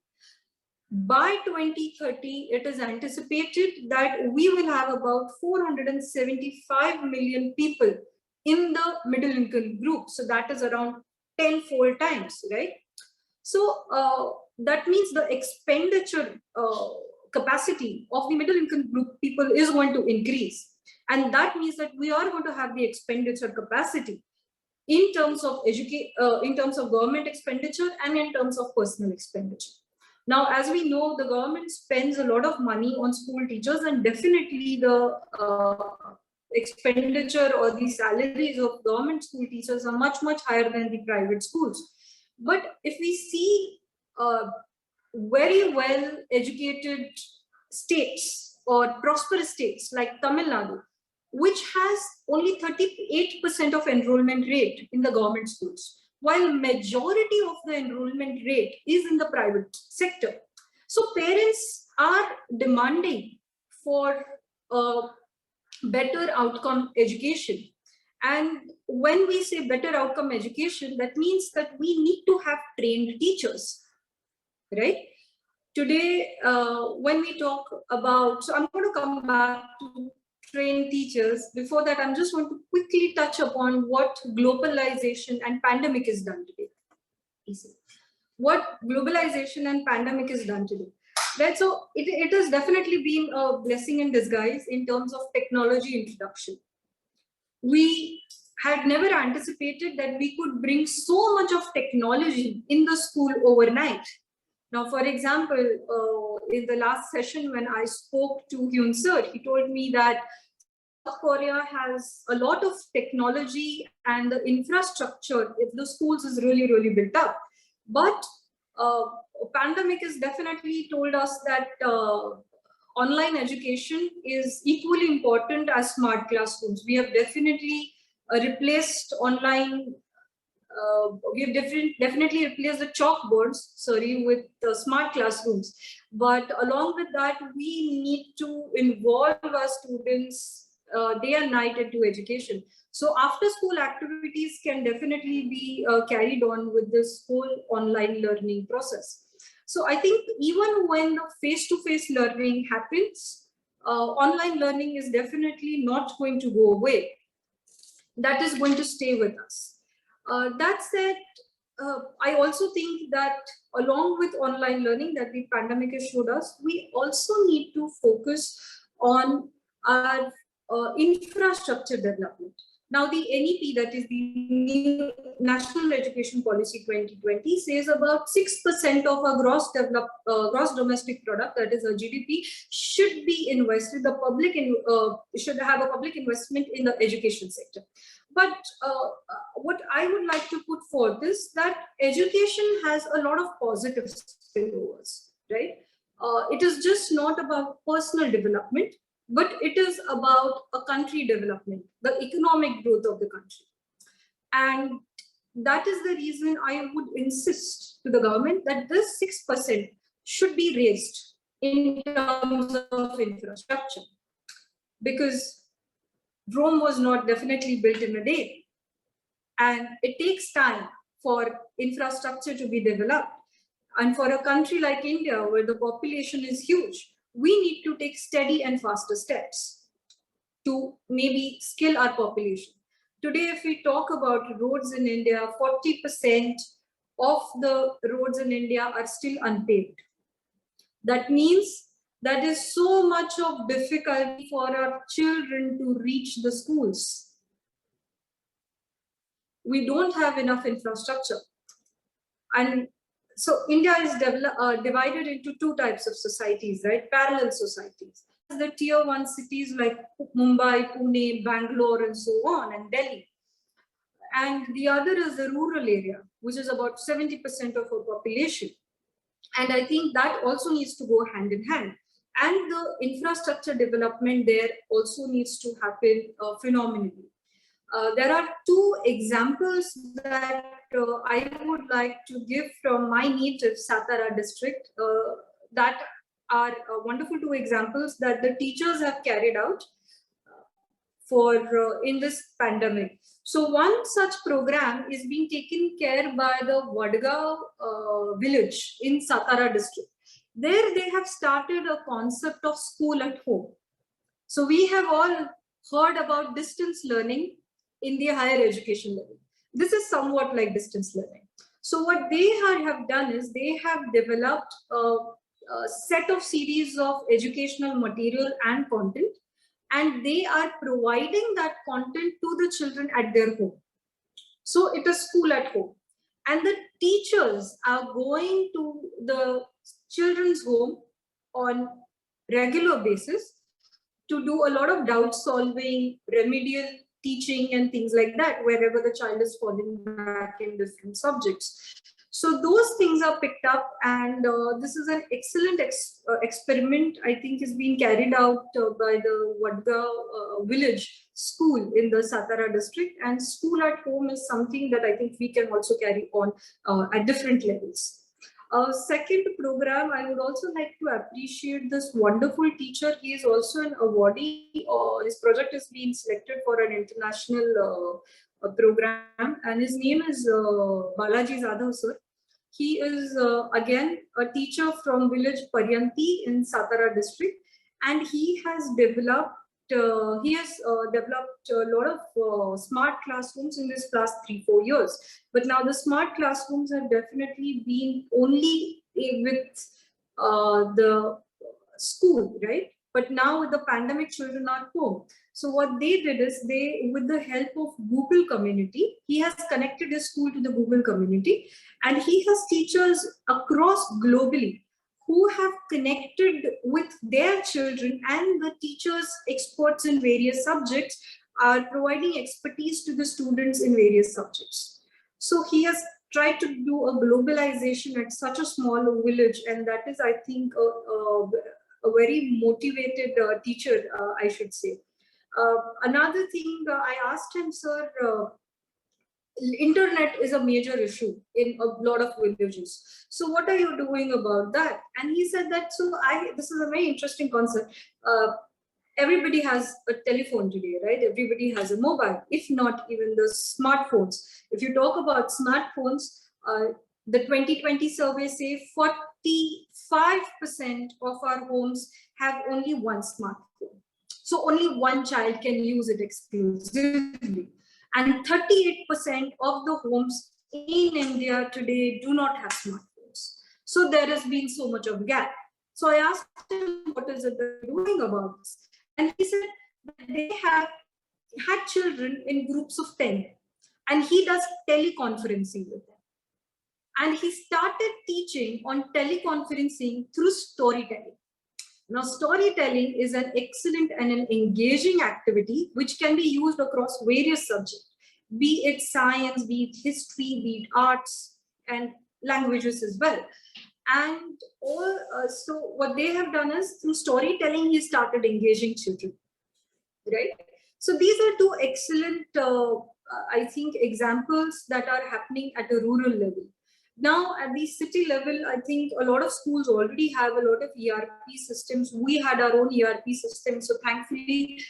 By 2030, it is anticipated that we will have about 475 million people in the middle income group. So that is around 10-fold times, right? So that means the expenditure capacity of the middle income group people is going to increase. And that means that we are going to have the expenditure capacity in terms of in terms of government expenditure and in terms of personal expenditure. Now, as we know, the government spends a lot of money on school teachers, and definitely the expenditure or the salaries of government school teachers are much, much higher than the private schools. But if we see very well educated states or prosperous states like Tamil Nadu, which has only 38% of enrollment rate in the government schools, while majority of the enrollment rate is in the private sector. So parents are demanding for better outcome education. And when we say better outcome education, that means that we need to have trained teachers, right? Today, when we talk about, so I'm going to come back to trained teachers. Before that, I'm just going to quickly touch upon what globalization and pandemic is done today. What globalization and pandemic is done today. Right, so it has definitely been a blessing in disguise in terms of technology introduction. We had never anticipated that we could bring so much of technology in the school overnight. Now, for example, in the last session when I spoke to Hyun sir, he told me that South Korea has a lot of technology and the infrastructure if the schools is really, really built up. But pandemic has definitely told us that online education is equally important as smart classrooms. We have definitely replaced online, we have definitely replaced the chalkboards, with the smart classrooms. But along with that, we need to involve our students day and night into education. So after school activities can definitely be carried on with this whole online learning process. So I think even when face-to-face learning happens, online learning is definitely not going to go away. That is going to stay with us. That said, I also think that along with online learning that the pandemic has showed us, we also need to focus on our infrastructure development. Now, the NEP, that is the new National Education Policy 2020, says about 6% of our gross domestic product, that is our GDP, should be invested. The public should have a public investment in the education sector. But what I would like to put forth is that education has a lot of positive spillovers, right? It is just not about personal development, but it is about a country development, the economic growth of the country. And that is the reason I would insist to the government that this 6% should be raised in terms of infrastructure, because Rome was not definitely built in a day. And it takes time for infrastructure to be developed. And for a country like India, where the population is huge, we need to take steady and faster steps to maybe skill our population. Today, if we talk about roads in India, 40% of the roads in India are still unpaved. That means that is so much of difficulty for our children to reach the schools. We don't have enough infrastructure. And So India is divided into two types of societies, right? Parallel societies. The tier 1 cities like Mumbai, Pune, Bangalore, and so on, and Delhi. And the other is the rural area, which is about 70% of our population. And I think that also needs to go hand in hand. And the infrastructure development there also needs to happen phenomenally. There are two examples that I would like to give from my native Satara district that are wonderful two examples that the teachers have carried out for in this pandemic. So one such program is being taken care by the Vadgaon village in Satara district. There they have started a concept of school at home. So we have all heard about distance learning in the higher education level. This is somewhat like distance learning. So what they have done is they have developed a set of series of educational material and content, and they are providing that content to the children at their home. So it is school at home. And the teachers are going to the children's home on regular basis to do a lot of doubt solving, remedial teaching and things like that, wherever the child is falling back in different subjects. So those things are picked up, and this is an excellent experiment, I think, is being carried out by the Vadgaon village school in the Satara district. And school at home is something that I think we can also carry on at different levels. Second program, I would also like to appreciate this wonderful teacher. He is also an awardee. His project is being selected for an international program, and his name is Balaji Jadhav sir. He is again a teacher from village Paryanti in Satara district, and he has developed a lot of smart classrooms in this last 3-4 years. But now the smart classrooms have definitely been only with the school, right? But now with the pandemic, children are home. So what they did is with the help of Google community, he has connected his school to the Google community, and he has teachers across globally who have connected with their children, and the teachers, experts in various subjects, are providing expertise to the students in various subjects. So he has tried to do a globalization at such a small village, and that is, I think, a very motivated teacher, I should say. Another thing I asked him, sir, internet is a major issue in a lot of villages. So what are you doing about that? And he said that, this is a very interesting concept. Everybody has a telephone today, right? Everybody has a mobile, if not even the smartphones. If you talk about smartphones, the 2020 survey say 45% of our homes have only one smartphone. So only one child can use it exclusively. And 38% of the homes in India today do not have smartphones. So there has been so much of gap. So I asked him, what is it they're doing about this? And he said that they have had children in groups of 10, and he does teleconferencing with them. And he started teaching on teleconferencing through storytelling. Now, storytelling is an excellent and an engaging activity which can be used across various subjects, be it science, be it history, be it arts, and languages as well. And so what they have done is, through storytelling, he started engaging children, right? So these are two excellent, I think, examples that are happening at a rural level. Now, at the city level, I think a lot of schools already have a lot of ERP systems. We had our own ERP system. So thankfully,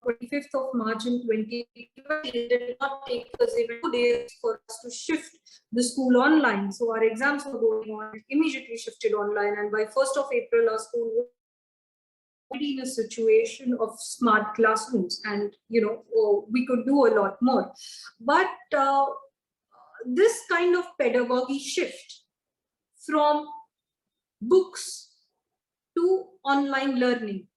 25th of March in 2020, it did not take us even 2 days for us to shift the school online. So our exams were going on, immediately shifted online. And by 1st of April, our school was already in a situation of smart classrooms, and we could do a lot more. But this kind of pedagogy shift from books to online learning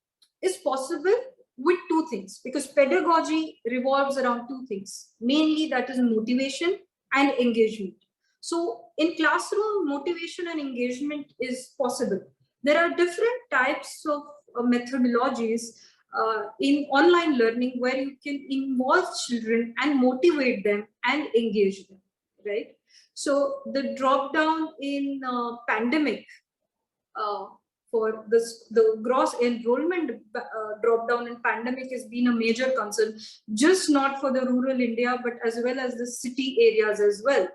is possible with two things, because pedagogy revolves around two things. Mainly, that is motivation and engagement. So in classroom, motivation and engagement is possible. There are different types of methodologies in online learning where you can involve children and motivate them and engage them, right? So the drop down in pandemic for this, the gross enrollment drop down in pandemic has been a major concern, just not for the rural India, but as well as the city areas as well.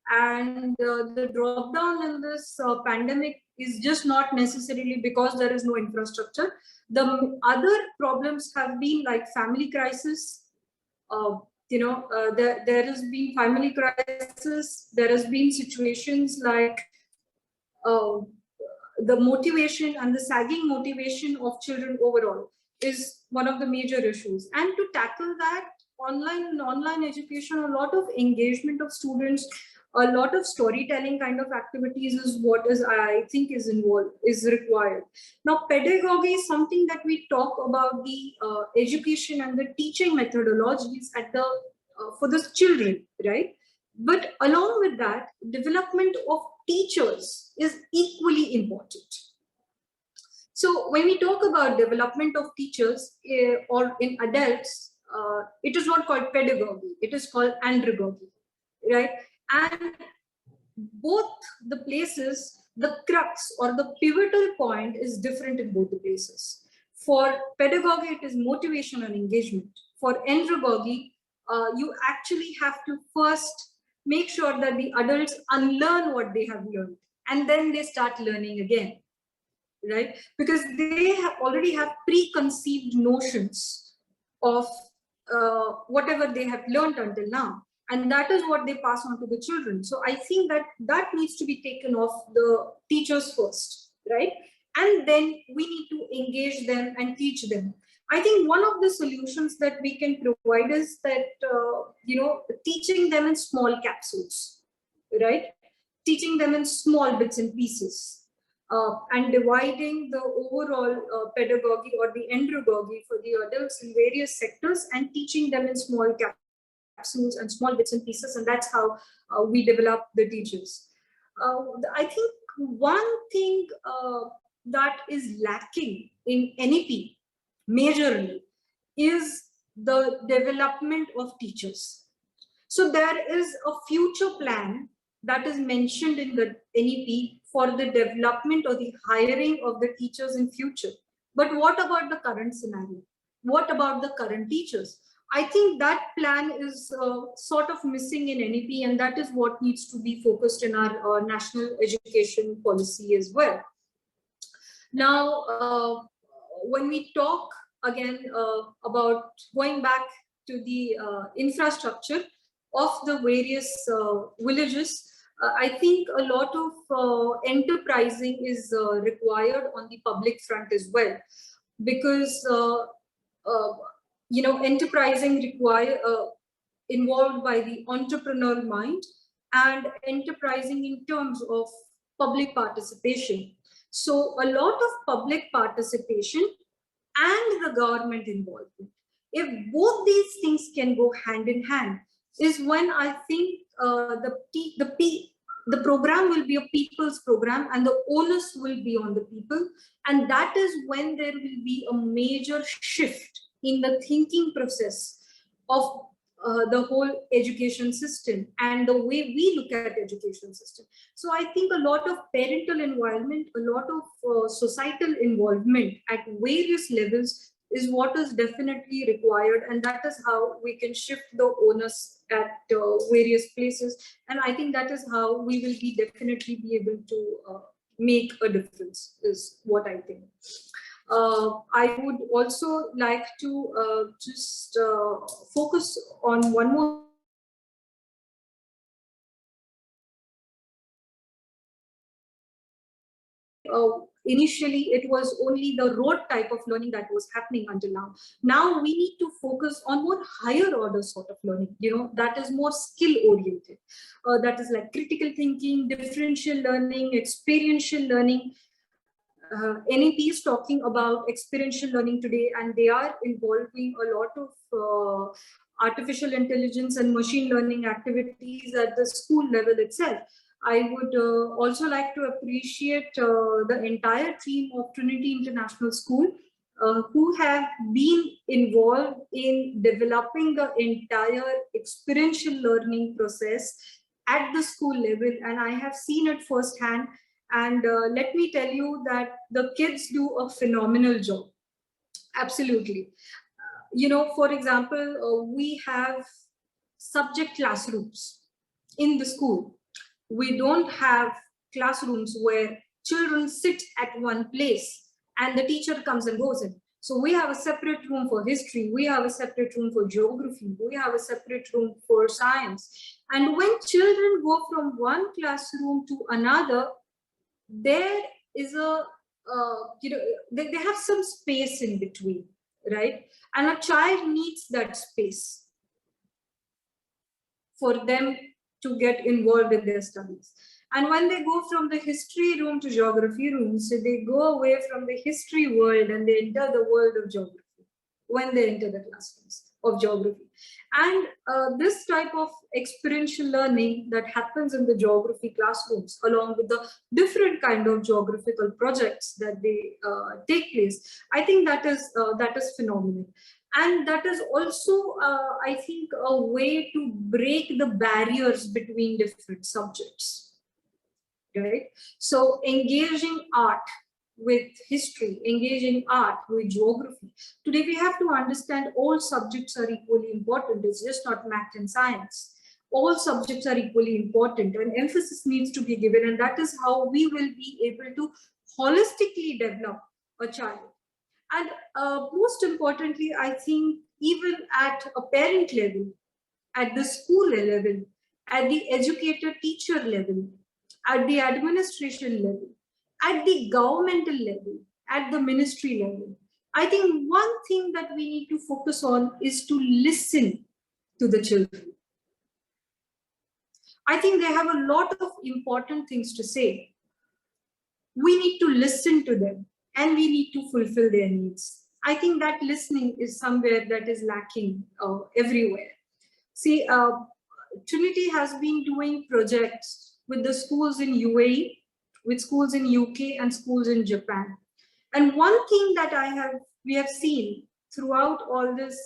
And the drop down in this pandemic is just not necessarily because there is no infrastructure. The other problems have been like family crisis. There has been family crisis. There has been situations like the motivation and the sagging motivation of children overall is one of the major issues. And to tackle that, online education, a lot of engagement of students, a lot of storytelling kind of activities is what is, I think, is required. Now, pedagogy is something that we talk about the education and the teaching methodologies at the for the children, right? But along with that, development of teachers is equally important. So when we talk about development of teachers or in adults, it is not called pedagogy, it is called andragogy, right? And both the places, the crux or the pivotal point is different in both the places. For pedagogy, it is motivation and engagement. For andragogy, you actually have to first make sure that the adults unlearn what they have learned and then they start learning again, right? Because they already have preconceived notions of whatever they have learned until now, and that is what they pass on to the children. So I think that needs to be taken off the teachers first, right? And then we need to engage them and teach them. I think one of the solutions that we can provide is that, teaching them in small capsules, right? Teaching them in small bits and pieces, and dividing the overall pedagogy or the andragogy for the adults in various sectors and teaching them in small capsules and small bits and pieces. And that's how we develop the teachers. I think one thing that is lacking in NEP majorly is the development of teachers. So there is a future plan that is mentioned in the NEP for the development or the hiring of the teachers in future. But what about the current scenario? What about the current teachers? I think that plan is sort of missing in NEP, and that is what needs to be focused in our national education policy as well. Now, when we talk again about going back to the infrastructure of the various villages, I think a lot of enterprising is required on the public front as well, because enterprising involved by the entrepreneurial mind and enterprising in terms of public participation. So a lot of public participation and the government involvement. If both these things can go hand in hand, is when I think the program will be a people's program and the onus will be on the people. And that is when there will be a major shift in the thinking process of the whole education system and the way we look at education system. So I think a lot of parental involvement, a lot of societal involvement at various levels is what is definitely required, and that is how we can shift the onus at various places. And I think that is how we will be definitely be able to make a difference, is what I think. I would also like to just focus on one more. Initially, it was only the rote type of learning that was happening until now. Now we need to focus on more higher order sort of learning, that is more skill oriented. That is like critical thinking, differential learning, experiential learning. NEP is talking about experiential learning today, and they are involving a lot of artificial intelligence and machine learning activities at the school level itself. I would also like to appreciate the entire team of Trinity International School who have been involved in developing the entire experiential learning process at the school level, and I have seen it firsthand. And let me tell you that the kids do a phenomenal job. Absolutely. You know, for example, we have subject classrooms in the school. We don't have classrooms where children sit at one place and the teacher comes and goes in. So we have a separate room for history, we have a separate room for geography, we have a separate room for science. And when children go from one classroom to another, there is a, they have some space in between, right? And a child needs that space for them to get involved in their studies. And when they go from the history room to geography room, so they go away from the history world and they enter the world of geography when they enter the classrooms of geography. And this type of experiential learning that happens in the geography classrooms, along with the different kind of geographical projects that they take place, I think that is phenomenal. And that is also, I think, a way to break the barriers between different subjects, right? So engaging art with history, engaging art with geography. Today we have to understand all subjects are equally important. It's just not math and science. All subjects are equally important and emphasis needs to be given, and that is how we will be able to holistically develop a child. And most importantly, I think even at a parent level, at the school level, at the educator teacher level, at the administration level, at the governmental level, at the ministry level, I think one thing that we need to focus on is to listen to the children. I think they have a lot of important things to say. We need to listen to them and we need to fulfill their needs. I think that listening is somewhere that is lacking everywhere. See, Trinity has been doing projects with the schools in UAE, with schools in UK and schools in Japan. And one thing that we have seen throughout all these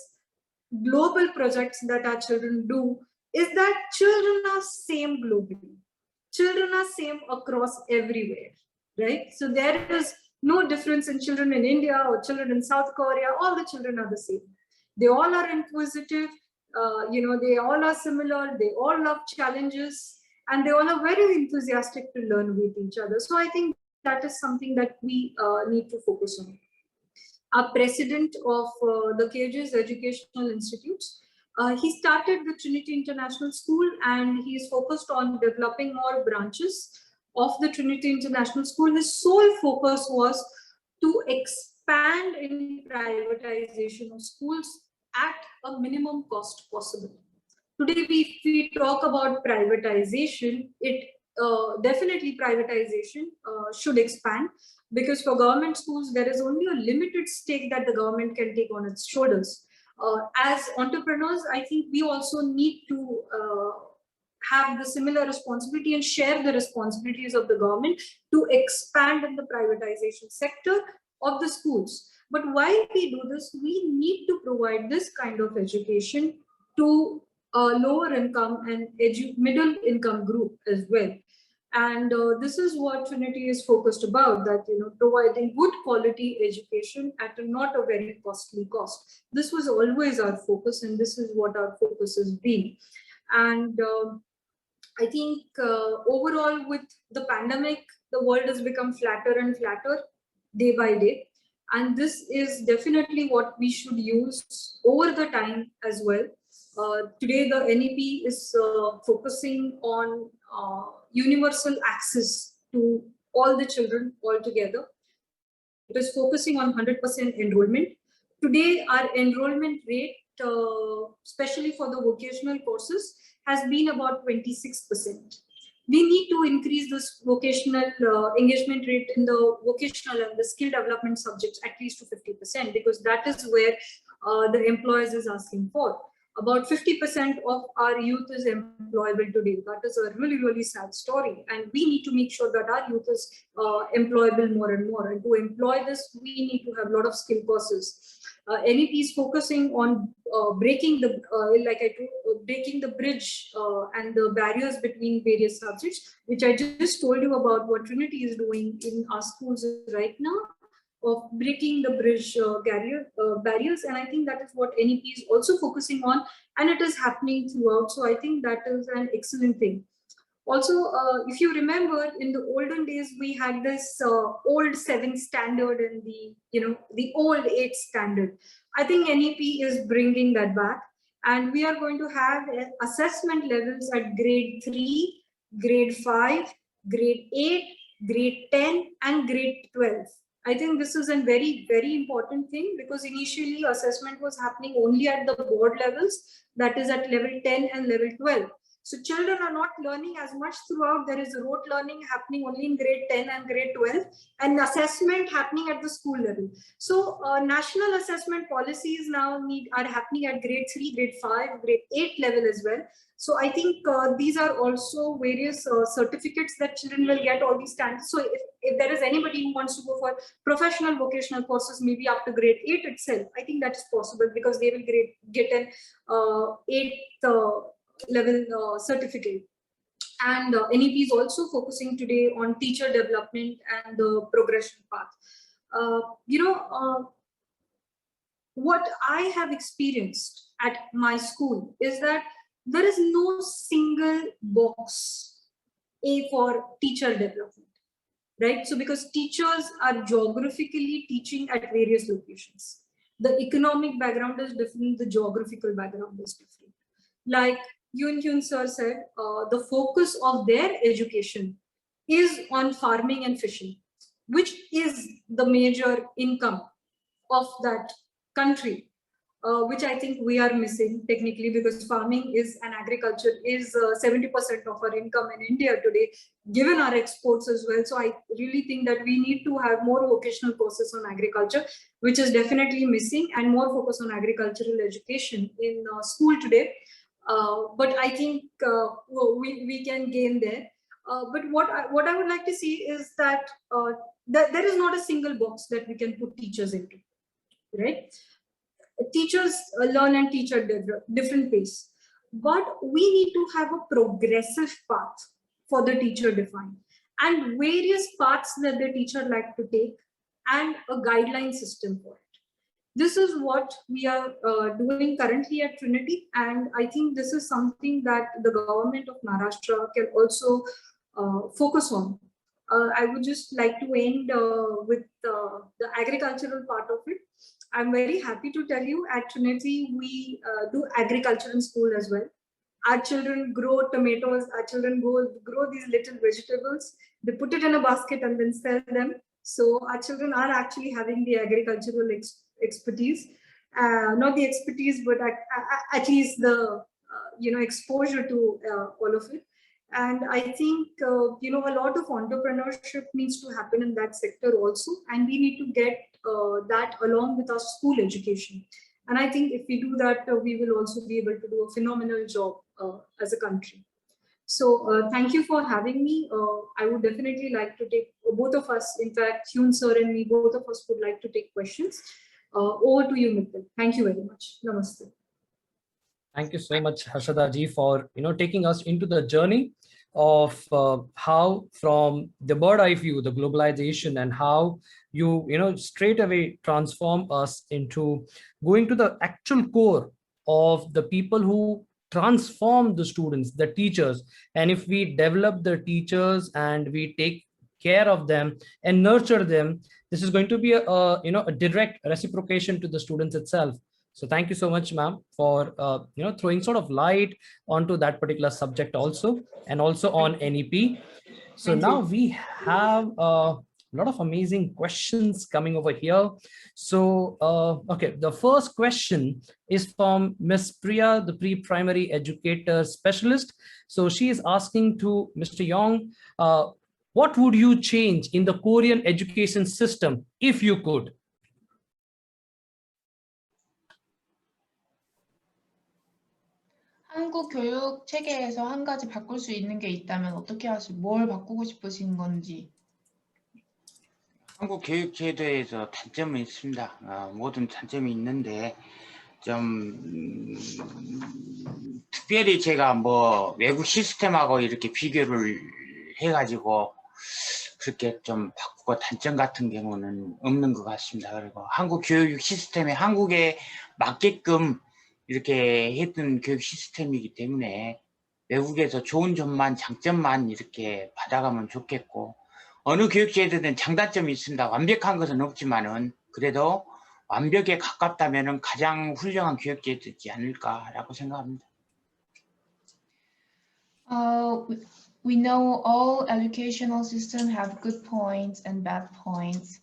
global projects that our children do is that children are same globally. Children are same across everywhere, right? So there is no difference in children in India or children in South Korea. All the children are the same. They all are inquisitive. They all are similar. They all love challenges. And they all are very enthusiastic to learn with each other. So I think that is something that we need to focus on. Our president of the KJ's Educational Institutes, he started the Trinity International School and he is focused on developing more branches of the Trinity International School. His sole focus was to expand in privatization of schools at a minimum cost possible. Today, if we talk about privatization, definitely privatization should expand, because for government schools, there is only a limited stake that the government can take on its shoulders. As entrepreneurs, I think we also need to have the similar responsibility and share the responsibilities of the government to expand in the privatization sector of the schools. But while we do this, we need to provide this kind of education to lower income and middle income group as well. And this is what Trinity is focused about, that providing good quality education at not a very costly cost. This was always our focus, and this is what our focus has been. And I think overall with the pandemic, the world has become flatter and flatter day by day. And this is definitely what we should use over the time as well. Today, the NEP is focusing on universal access to all the children altogether. It is focusing on 100% enrollment. Today, our enrollment rate, especially for the vocational courses, has been about 26%. We need to increase this vocational engagement rate in the vocational and the skill development subjects at least to 50%, because that is where the employers is asking for. About 50% of our youth is employable today. That is a really, really sad story. And we need to make sure that our youth is employable more and more. And to employ this, we need to have a lot of skill courses. NEP is focusing on breaking the breaking the bridge and the barriers between various subjects, which I just told you about what Trinity is doing in our schools right now, of breaking the bridge barriers. And I think that is what NEP is also focusing on, and it is happening throughout. So I think that is an excellent thing. Also, if you remember, in the olden days, we had this old 7 standard and the old 8 standard. I think NEP is bringing that back, and we are going to have assessment levels at grade 3, grade 5, grade 8, grade 10, and grade 12. I think this is a very, very important thing, because initially assessment was happening only at the board levels, that is at level 10 and level 12. So children are not learning as much throughout. There is rote learning happening only in grade 10 and grade 12, and assessment happening at the school level. So national assessment policies now are happening at grade 3, grade 5, grade 8 level as well. So I think these are also various certificates that children will get, all these standards. So if there is anybody who wants to go for professional vocational courses, maybe after grade 8 itself, I think that is possible, because they will get an 8th level certificate. And NEP is also focusing today on teacher development and the progression path. What I have experienced at my school is that there is no single box for teacher development, right? So because teachers are geographically teaching at various locations, the economic background is different, the geographical background is different. Like Jeon-Hyun sir said, the focus of their education is on farming and fishing, which is the major income of that country, which I think we are missing technically, because farming is and agriculture is 70% of our income in India today, given our exports as well. So I really think that we need to have more vocational courses on agriculture, which is definitely missing, and more focus on agricultural education in school today. But I think we can gain there. But what I would like to see is that there is not a single box that we can put teachers into, right? Teachers learn and teach at different pace, but we need to have a progressive path for the teacher defined, and various paths that the teacher like to take, and a guideline system for it. This is what we are doing currently at Trinity, and I think this is something that the government of Maharashtra can also focus on. I would just like to end with the agricultural part of it. I'm very happy to tell you, at Trinity, we do agriculture in school as well. Our children grow tomatoes, our children grow these little vegetables, they put it in a basket and then sell them. So our children are actually having the agricultural expertise, not the expertise, but at least the exposure to all of it. And I think a lot of entrepreneurship needs to happen in that sector also, and we need to get that along with our school education. And I think if we do that, we will also be able to do a phenomenal job as a country. So thank you for having me. I would definitely like to take, both of us, in fact, Hyun sir and me, both of us would like to take questions. Over to you, Mitthyl. Thank you very much. Namaste. Thank you so much, Harshaada ji, for taking us into the journey of how, from the bird eye view, the globalization, and how you straight away transform us into going to the actual core of the people who transform the students, the teachers. And if we develop the teachers and we take care of them and nurture them, this is going to be a direct reciprocation to the students itself. So thank you so much, ma'am, for throwing sort of light onto that particular subject also, and also on NEP. So now we have a lot of amazing questions coming over here. So, okay, the first question is from Miss Priya, the pre-primary educator specialist. So she is asking to Mr. Yong, what would you change in the Korean education system if you could? 한국 교육 체계에서 한 가지 바꿀 수 있는 게 있다면 어떻게 뭘 바꾸고 싶으신 건지. 한국 교육 제도에서 단점은 있습니다. 모든 단점이 있는데 좀 특별히 제가 뭐 외국 시스템하고 이렇게 비교를 해가지고 그렇게 좀 바꾸고 단점 같은 경우는 없는 것 같습니다. 그리고 한국 교육 시스템이 한국에 맞게끔 이렇게 했던 교육 시스템이기 때문에 외국에서 좋은 점만 장점만 이렇게 받아가면 좋겠고, 어느 교육제도든 장단점이 있습니다. 완벽한 것은 없지만은 그래도 완벽에 가깝다면은 가장 훌륭한 교육제도지 않을까라고 생각합니다. We know all educational systems have good points and bad points,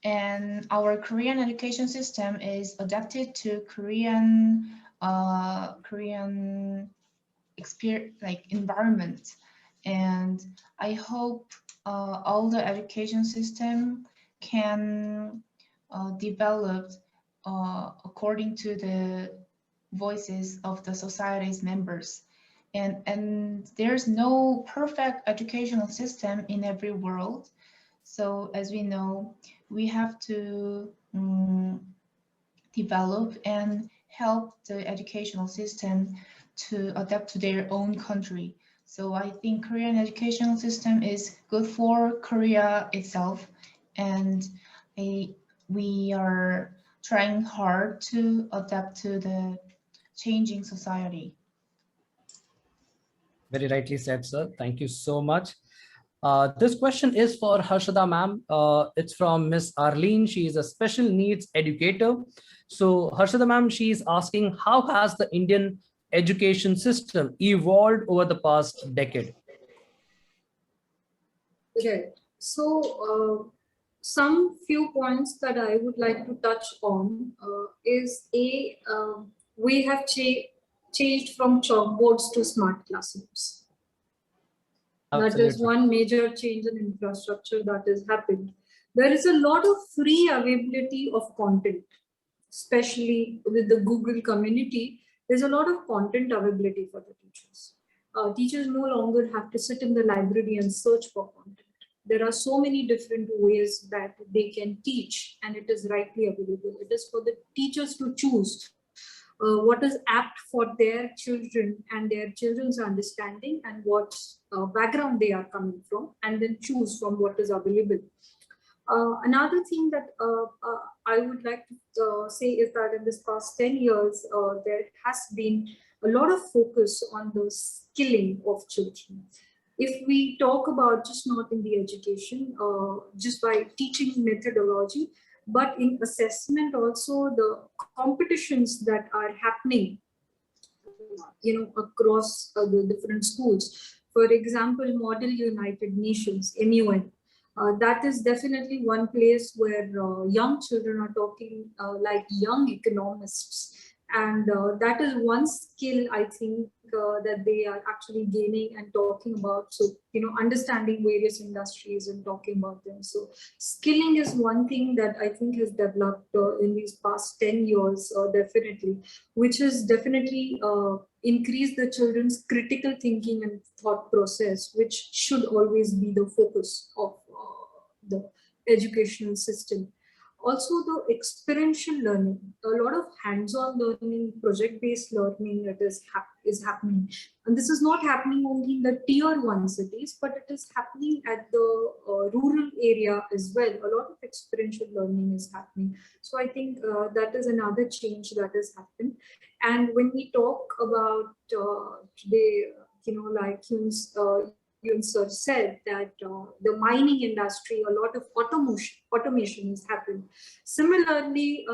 and our Korean education system is adapted to Korean experience, like environment. And I hope all the education system can develop according to the voices of the society's members. And there's no perfect educational system in every world. So as we know, we have to develop and help the educational system to adapt to their own country. So I think Korean educational system is good for Korea itself, and we are trying hard to adapt to the changing society. Very rightly said, sir. Thank you so much. This question is for Harshaada ma'am. It's from Miss Arlene. She is a special needs educator. So Harshaada ma'am, she is asking, how has the Indian education system evolved over the past decade? Right. So some few points that I would like to touch on is we have changed from chalkboards to smart classrooms. Absolutely. That is one major change in infrastructure that has happened. There is a lot of free availability of content, especially with the Google community. There's a lot of content availability for the teachers. Teachers no longer have to sit in the library and search for content. There are so many different ways that they can teach, and it is rightly available. It is for the teachers to choose what is apt for their children and their children's understanding and what background they are coming from, and then choose from what is available. Another thing that I would like to say is that in this past 10 years, there has been a lot of focus on the skilling of children. If we talk about just not in the education, just by teaching methodology, but in assessment also, the competitions that are happening, across the different schools. For example, Model United Nations, MUN. That is definitely one place where young children are talking like young economists. And that is one skill, I think, that they are actually gaining and talking about. So, understanding various industries and talking about them. So skilling is one thing that I think has developed in these past 10 years, definitely, which has definitely increased the children's critical thinking and thought process, which should always be the focus of the educational system. Also, the experiential learning, a lot of hands-on learning, project-based learning that is happening. And this is not happening only in the tier 1 cities, but it is happening at the rural area as well. A lot of experiential learning is happening. So I think that is another change that has happened. And when we talk about today, like Hyun sir said that the mining industry, a lot of automation has happened. Similarly,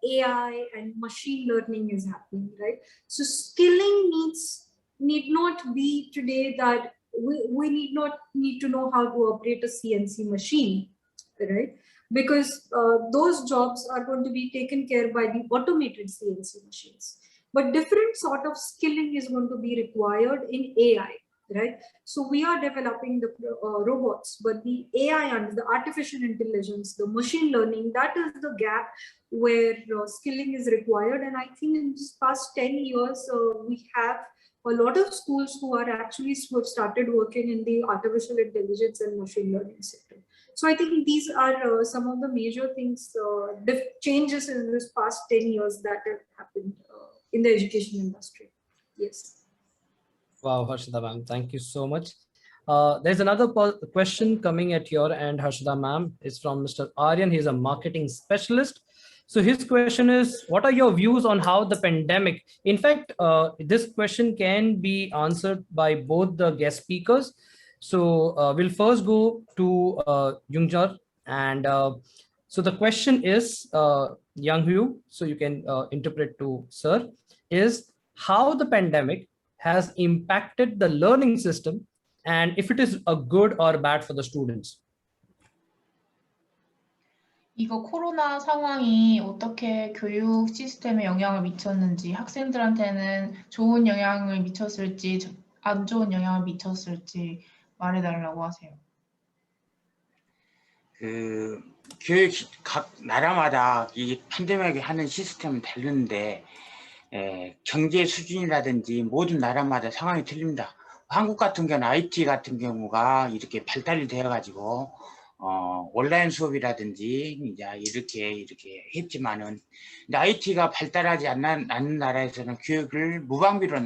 AI and machine learning is happening, right? So skilling need not be today that we need not need to know how to operate a CNC machine, right? Because those jobs are going to be taken care by the automated CNC machines. But different sort of skilling is going to be required in AI. Right, so we are developing the robots, but the AI and the artificial intelligence, the machine learning, that is the gap where skilling is required. And I think in this past 10 years, we have a lot of schools who are actually who have started working in the artificial intelligence and machine learning sector. So I think these are some of the major things, changes in this past 10 years that have happened in the education industry. Yes. Wow, Harshaada ma'am, thank you so much. There's another question coming at your end, Harshaada ma'am. It's from Mr. Aryan. He's a marketing specialist. So his question is, what are your views on how the pandemic, in fact, this question can be answered by both the guest speakers. So we'll first go to Jungjar. And so the question is, Jeon-Hyun, so you can interpret to sir, is how the pandemic has impacted the learning system and if it is a good or bad for the students. 이거 코로나 상황이 어떻게 교육 시스템에 영향을 미쳤는지, 학생들한테는 좋은 영향을 미쳤을지, 안 좋은 영향을 미쳤을지 말해달라고 하세요. 교육 각 나라마다 이 팬데믹이 하는 시스템은 다른데 경제 수준이라든지 모든 나라마다 상황이 틀립니다. 한국 같은 경우는 IT 같은 경우가 이렇게 발달이 되어가지고 온라인 수업이라든지 이제 이렇게 했지만은 IT가 발달하지 않는 나라에서는 교육을 무방비로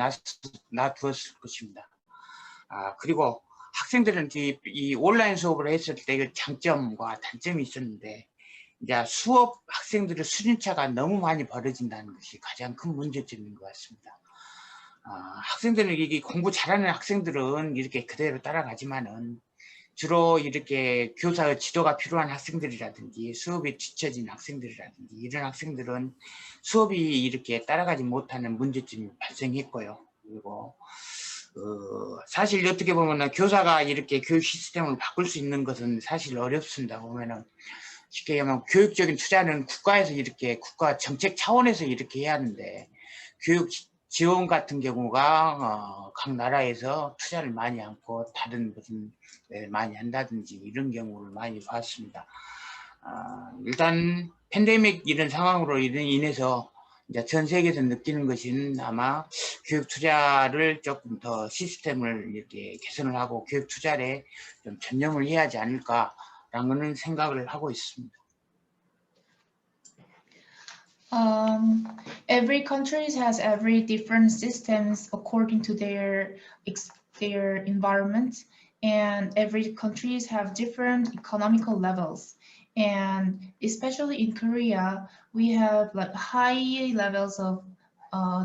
놔두었을 것입니다. 그리고 학생들은 이 온라인 수업을 했을 때 그 장점과 단점이 있었는데 이제 수업 학생들의 수준차가 너무 많이 벌어진다는 것이 가장 큰 문제점인 것 같습니다. 학생들은 이게 공부 잘하는 학생들은 이렇게 그대로 따라가지만은 주로 이렇게 교사의 지도가 필요한 학생들이라든지 수업에 뒤처진 학생들이라든지 이런 학생들은 수업이 이렇게 따라가지 못하는 문제점이 발생했고요. 그리고 사실 어떻게 보면 교사가 이렇게 교육 시스템을 바꿀 수 있는 것은 사실 어렵습니다. 보면은 쉽게 얘기하면 교육적인 투자는 국가에서 이렇게 국가 정책 차원에서 이렇게 해야 하는데 교육 지원 같은 경우가 각 나라에서 투자를 많이 않고 다른 무슨 많이 한다든지 이런 경우를 많이 봤습니다. 일단 팬데믹 이런 상황으로 인해서 이제 전 세계에서 느끼는 것은 아마 교육 투자를 조금 더 시스템을 이렇게 개선을 하고 교육 투자에 좀 전념을 해야 하지 않을까라는 생각을 하고 있습니다. Every country has every different systems according to their environment, and every countries have different economical levels. And especially in Korea, we have like high levels of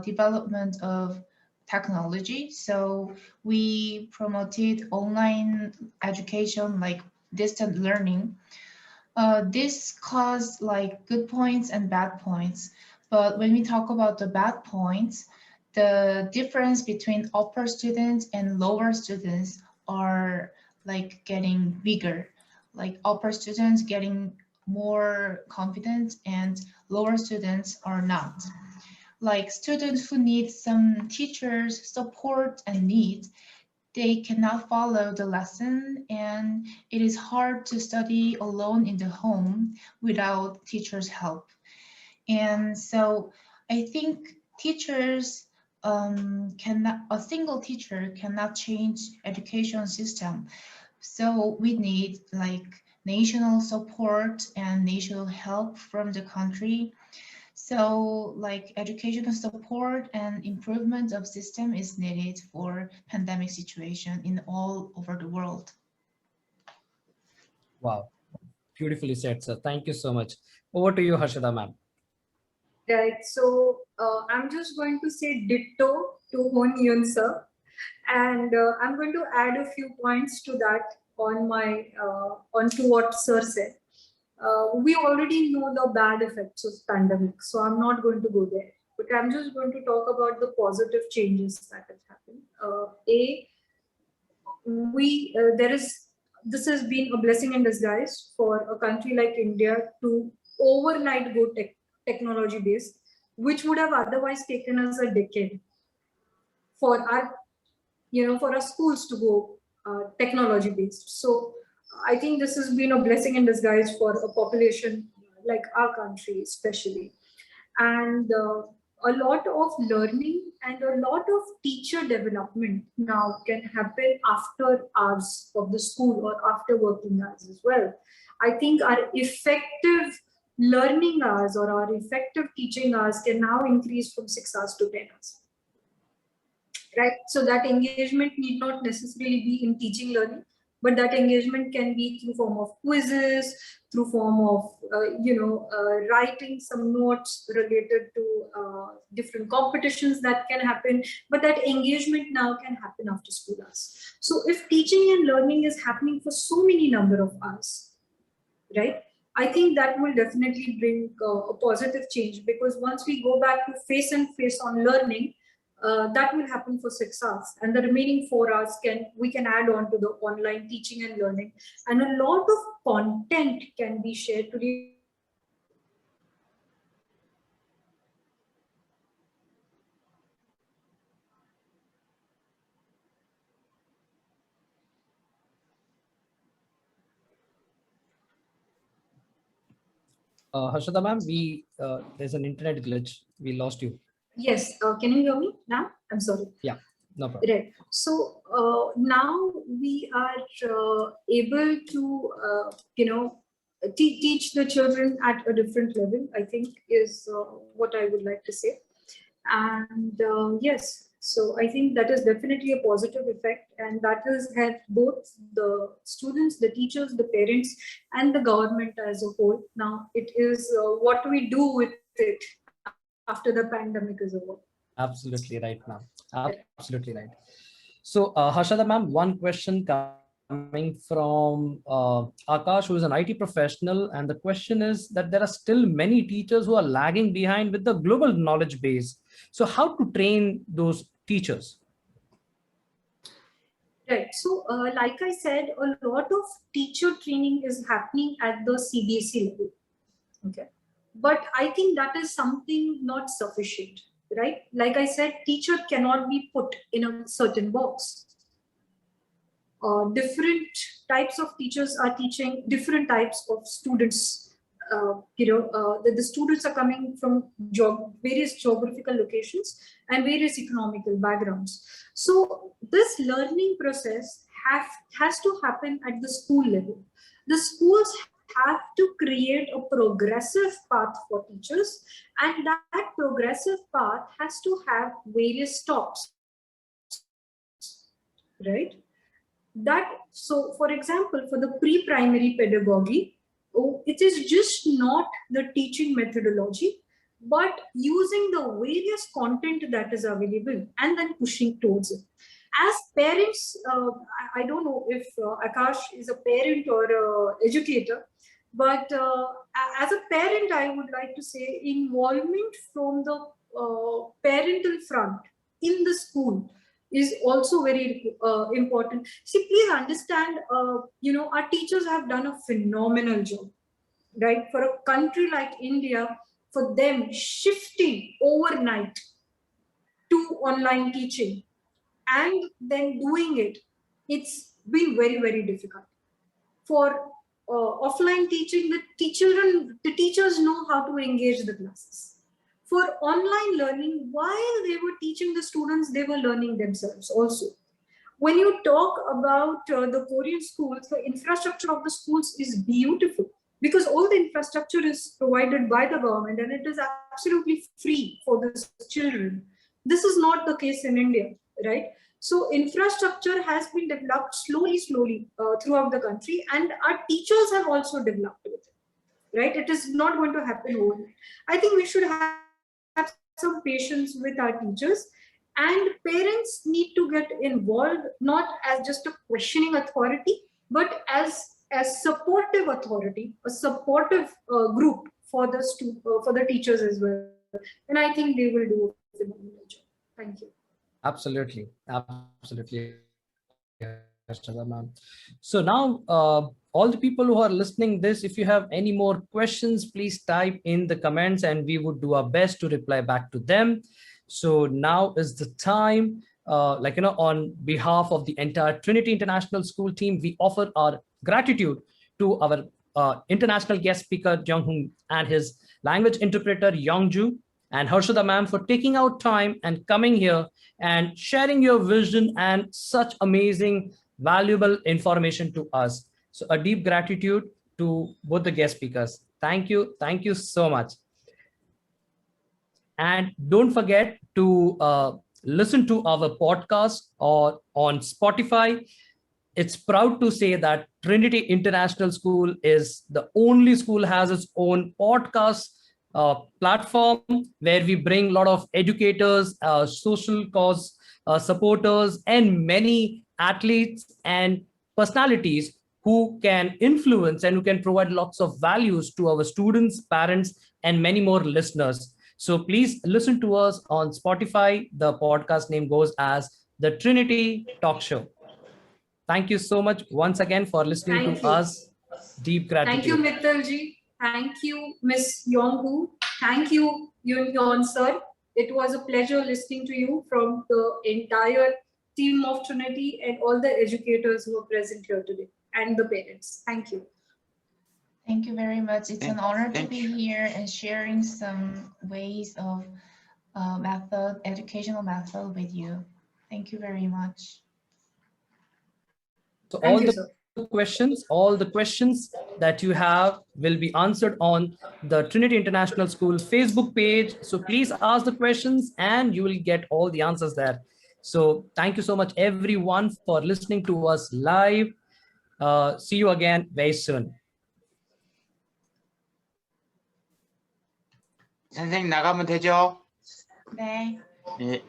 development of technology. So we promoted online education like distant learning. This caused like good points and bad points. But when we talk about the bad points, the difference between upper students and lower students are like getting bigger. Like upper students getting more confident and lower students are not. Like students who need some teachers support and need, they cannot follow the lesson, and it is hard to study alone in the home without teachers' help. And so I think teachers a single teacher cannot change education system. So we need like national support and national help from the country. So like educational support and improvement of system is needed for pandemic situation in all over the world. Wow, beautifully said, sir. Thank you so much. Over to you, Harshaada ma'am. Right, so I'm just going to say ditto to Jeon-Hyun sir, and I'm going to add a few points to that on onto what sir said. We already know the bad effects of pandemic, so I'm not going to go there. But I'm just going to talk about the positive changes that have happened. This has been a blessing in disguise for a country like India to overnight go technology based, which would have otherwise taken us a decade for our schools to go technology based. So I think this has been a blessing in disguise for a population like our country, especially. And a lot of learning and a lot of teacher development now can happen after hours of the school or after working hours as well. I think our effective learning hours or our effective teaching hours can now increase from 6 hours to 10 hours. Right? So that engagement need not necessarily be in teaching learning, but that engagement can be through form of quizzes, through form of, writing some notes related to different competitions that can happen, but that engagement now can happen after school hours. So if teaching and learning is happening for so many number of hours, right? I think that will definitely bring a positive change, because once we go back to face-and-face on learning, that will happen for 6 hours, and the remaining 4 hours we can add on to the online teaching and learning, and a lot of content can be shared to the Harshaada ma'am, there's an internet glitch. We lost you. Yes, can you hear me now? I'm sorry. Yeah, no problem. Right. So now we are able to, teach the children at a different level, I think is what I would like to say. And yes, so I think that is definitely a positive effect, and that has helped both the students, the teachers, the parents, and the government as a whole. Now it is what do we do with it after the pandemic is over. Absolutely right, ma'am. Absolutely right. So, Harshaada ma'am, one question coming from Akash, who is an IT professional, and the question is that there are still many teachers who are lagging behind with the global knowledge base. So, how to train those teachers? Right. So, like I said, a lot of teacher training is happening at the CBSE level. Okay. But I think that is something not sufficient, right? Like I said, teacher cannot be put in a certain box. Different types of teachers are teaching different types of students. The students are coming from various geographical locations and various economical backgrounds. So this learning process has to happen at the school level. The schools have to create a progressive path for teachers, and that progressive path has to have various stops, right? So for example, for the pre-primary pedagogy, it is just not the teaching methodology, but using the various content that is available and then pushing towards it. As parents, I don't know if Akash is a parent or an educator, but as a parent, I would like to say involvement from the parental front in the school is also very important. See, please understand, our teachers have done a phenomenal job, right? For a country like India, for them shifting overnight to online teaching and then doing it, it's been very, very difficult. For offline teaching, the teachers know how to engage the classes. For online learning, while they were teaching the students, they were learning themselves also. When you talk about the Korean schools, the infrastructure of the schools is beautiful because all the infrastructure is provided by the government and it is absolutely free for the children. This is not the case in India, right? So infrastructure has been developed slowly throughout the country, and our teachers have also developed with it, right? It is not going to happen overnight. I think we should have some patience with our teachers, and parents need to get involved, not as just a questioning authority, but as supportive authority, a supportive group for the teachers as well. And I think they will do a phenomenal job. Thank you. Absolutely. So now, all the people who are listening this, if you have any more questions, please type in the comments and we would do our best to reply back to them. So now is the time, on behalf of the entire Trinity International School team, we offer our gratitude to our international guest speaker, Jeon-Hyun, and his language interpreter, Youngju. and Harshaada ma'am for taking out time and coming here and sharing your vision and such amazing, valuable information to us. So a deep gratitude to both the guest speakers. Thank you. Thank you so much. And don't forget to listen to our podcast or on Spotify. It's proud to say that Trinity International School is the only school has its own podcast platform where we bring a lot of educators, social cause supporters, and many athletes and personalities who can influence and who can provide lots of values to our students, parents, and many more listeners. So please listen to us on Spotify. The podcast name goes as the Trinity Talk Show. Thank you so much once again for listening to us. Deep gratitude. Thank you, Mitthyl ji. Thank you, Miss Yong-Hu. Thank you, Jeon-Hyun sir. It was a pleasure listening to you from the entire team of Trinity and all the educators who are present here today and the parents. Thank you. Thank you very much. It's an honor to be here and sharing some ways of educational method with you. Thank you very much. So all the questions that you have will be answered on the Trinity International School Facebook page. So please ask the questions and you will get all the answers there. So thank you so much, everyone, for listening to us live. See you again very soon. 선생님 나가면 되죠? 네. 예.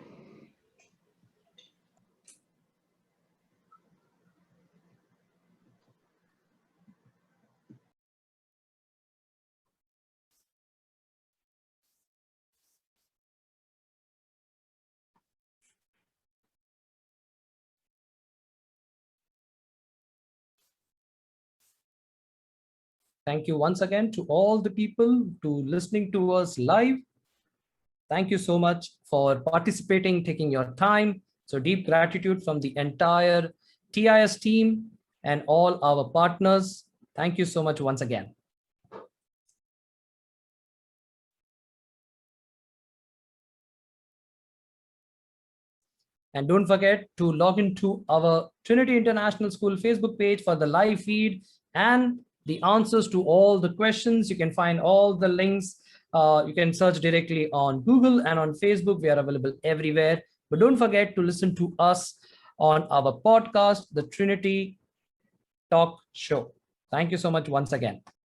Thank you once again to all the people to listening to us live. Thank you so much for participating, taking your time. So deep gratitude from the entire TIS team and all our partners. Thank you so much once again. And don't forget to log into our Trinity International School Facebook page for the live feed and the answers to all the questions. You can find all the links. You can search directly on Google and on Facebook. We are available everywhere. But don't forget to listen to us on our podcast, the Trinity Talk Show. Thank you so much once again.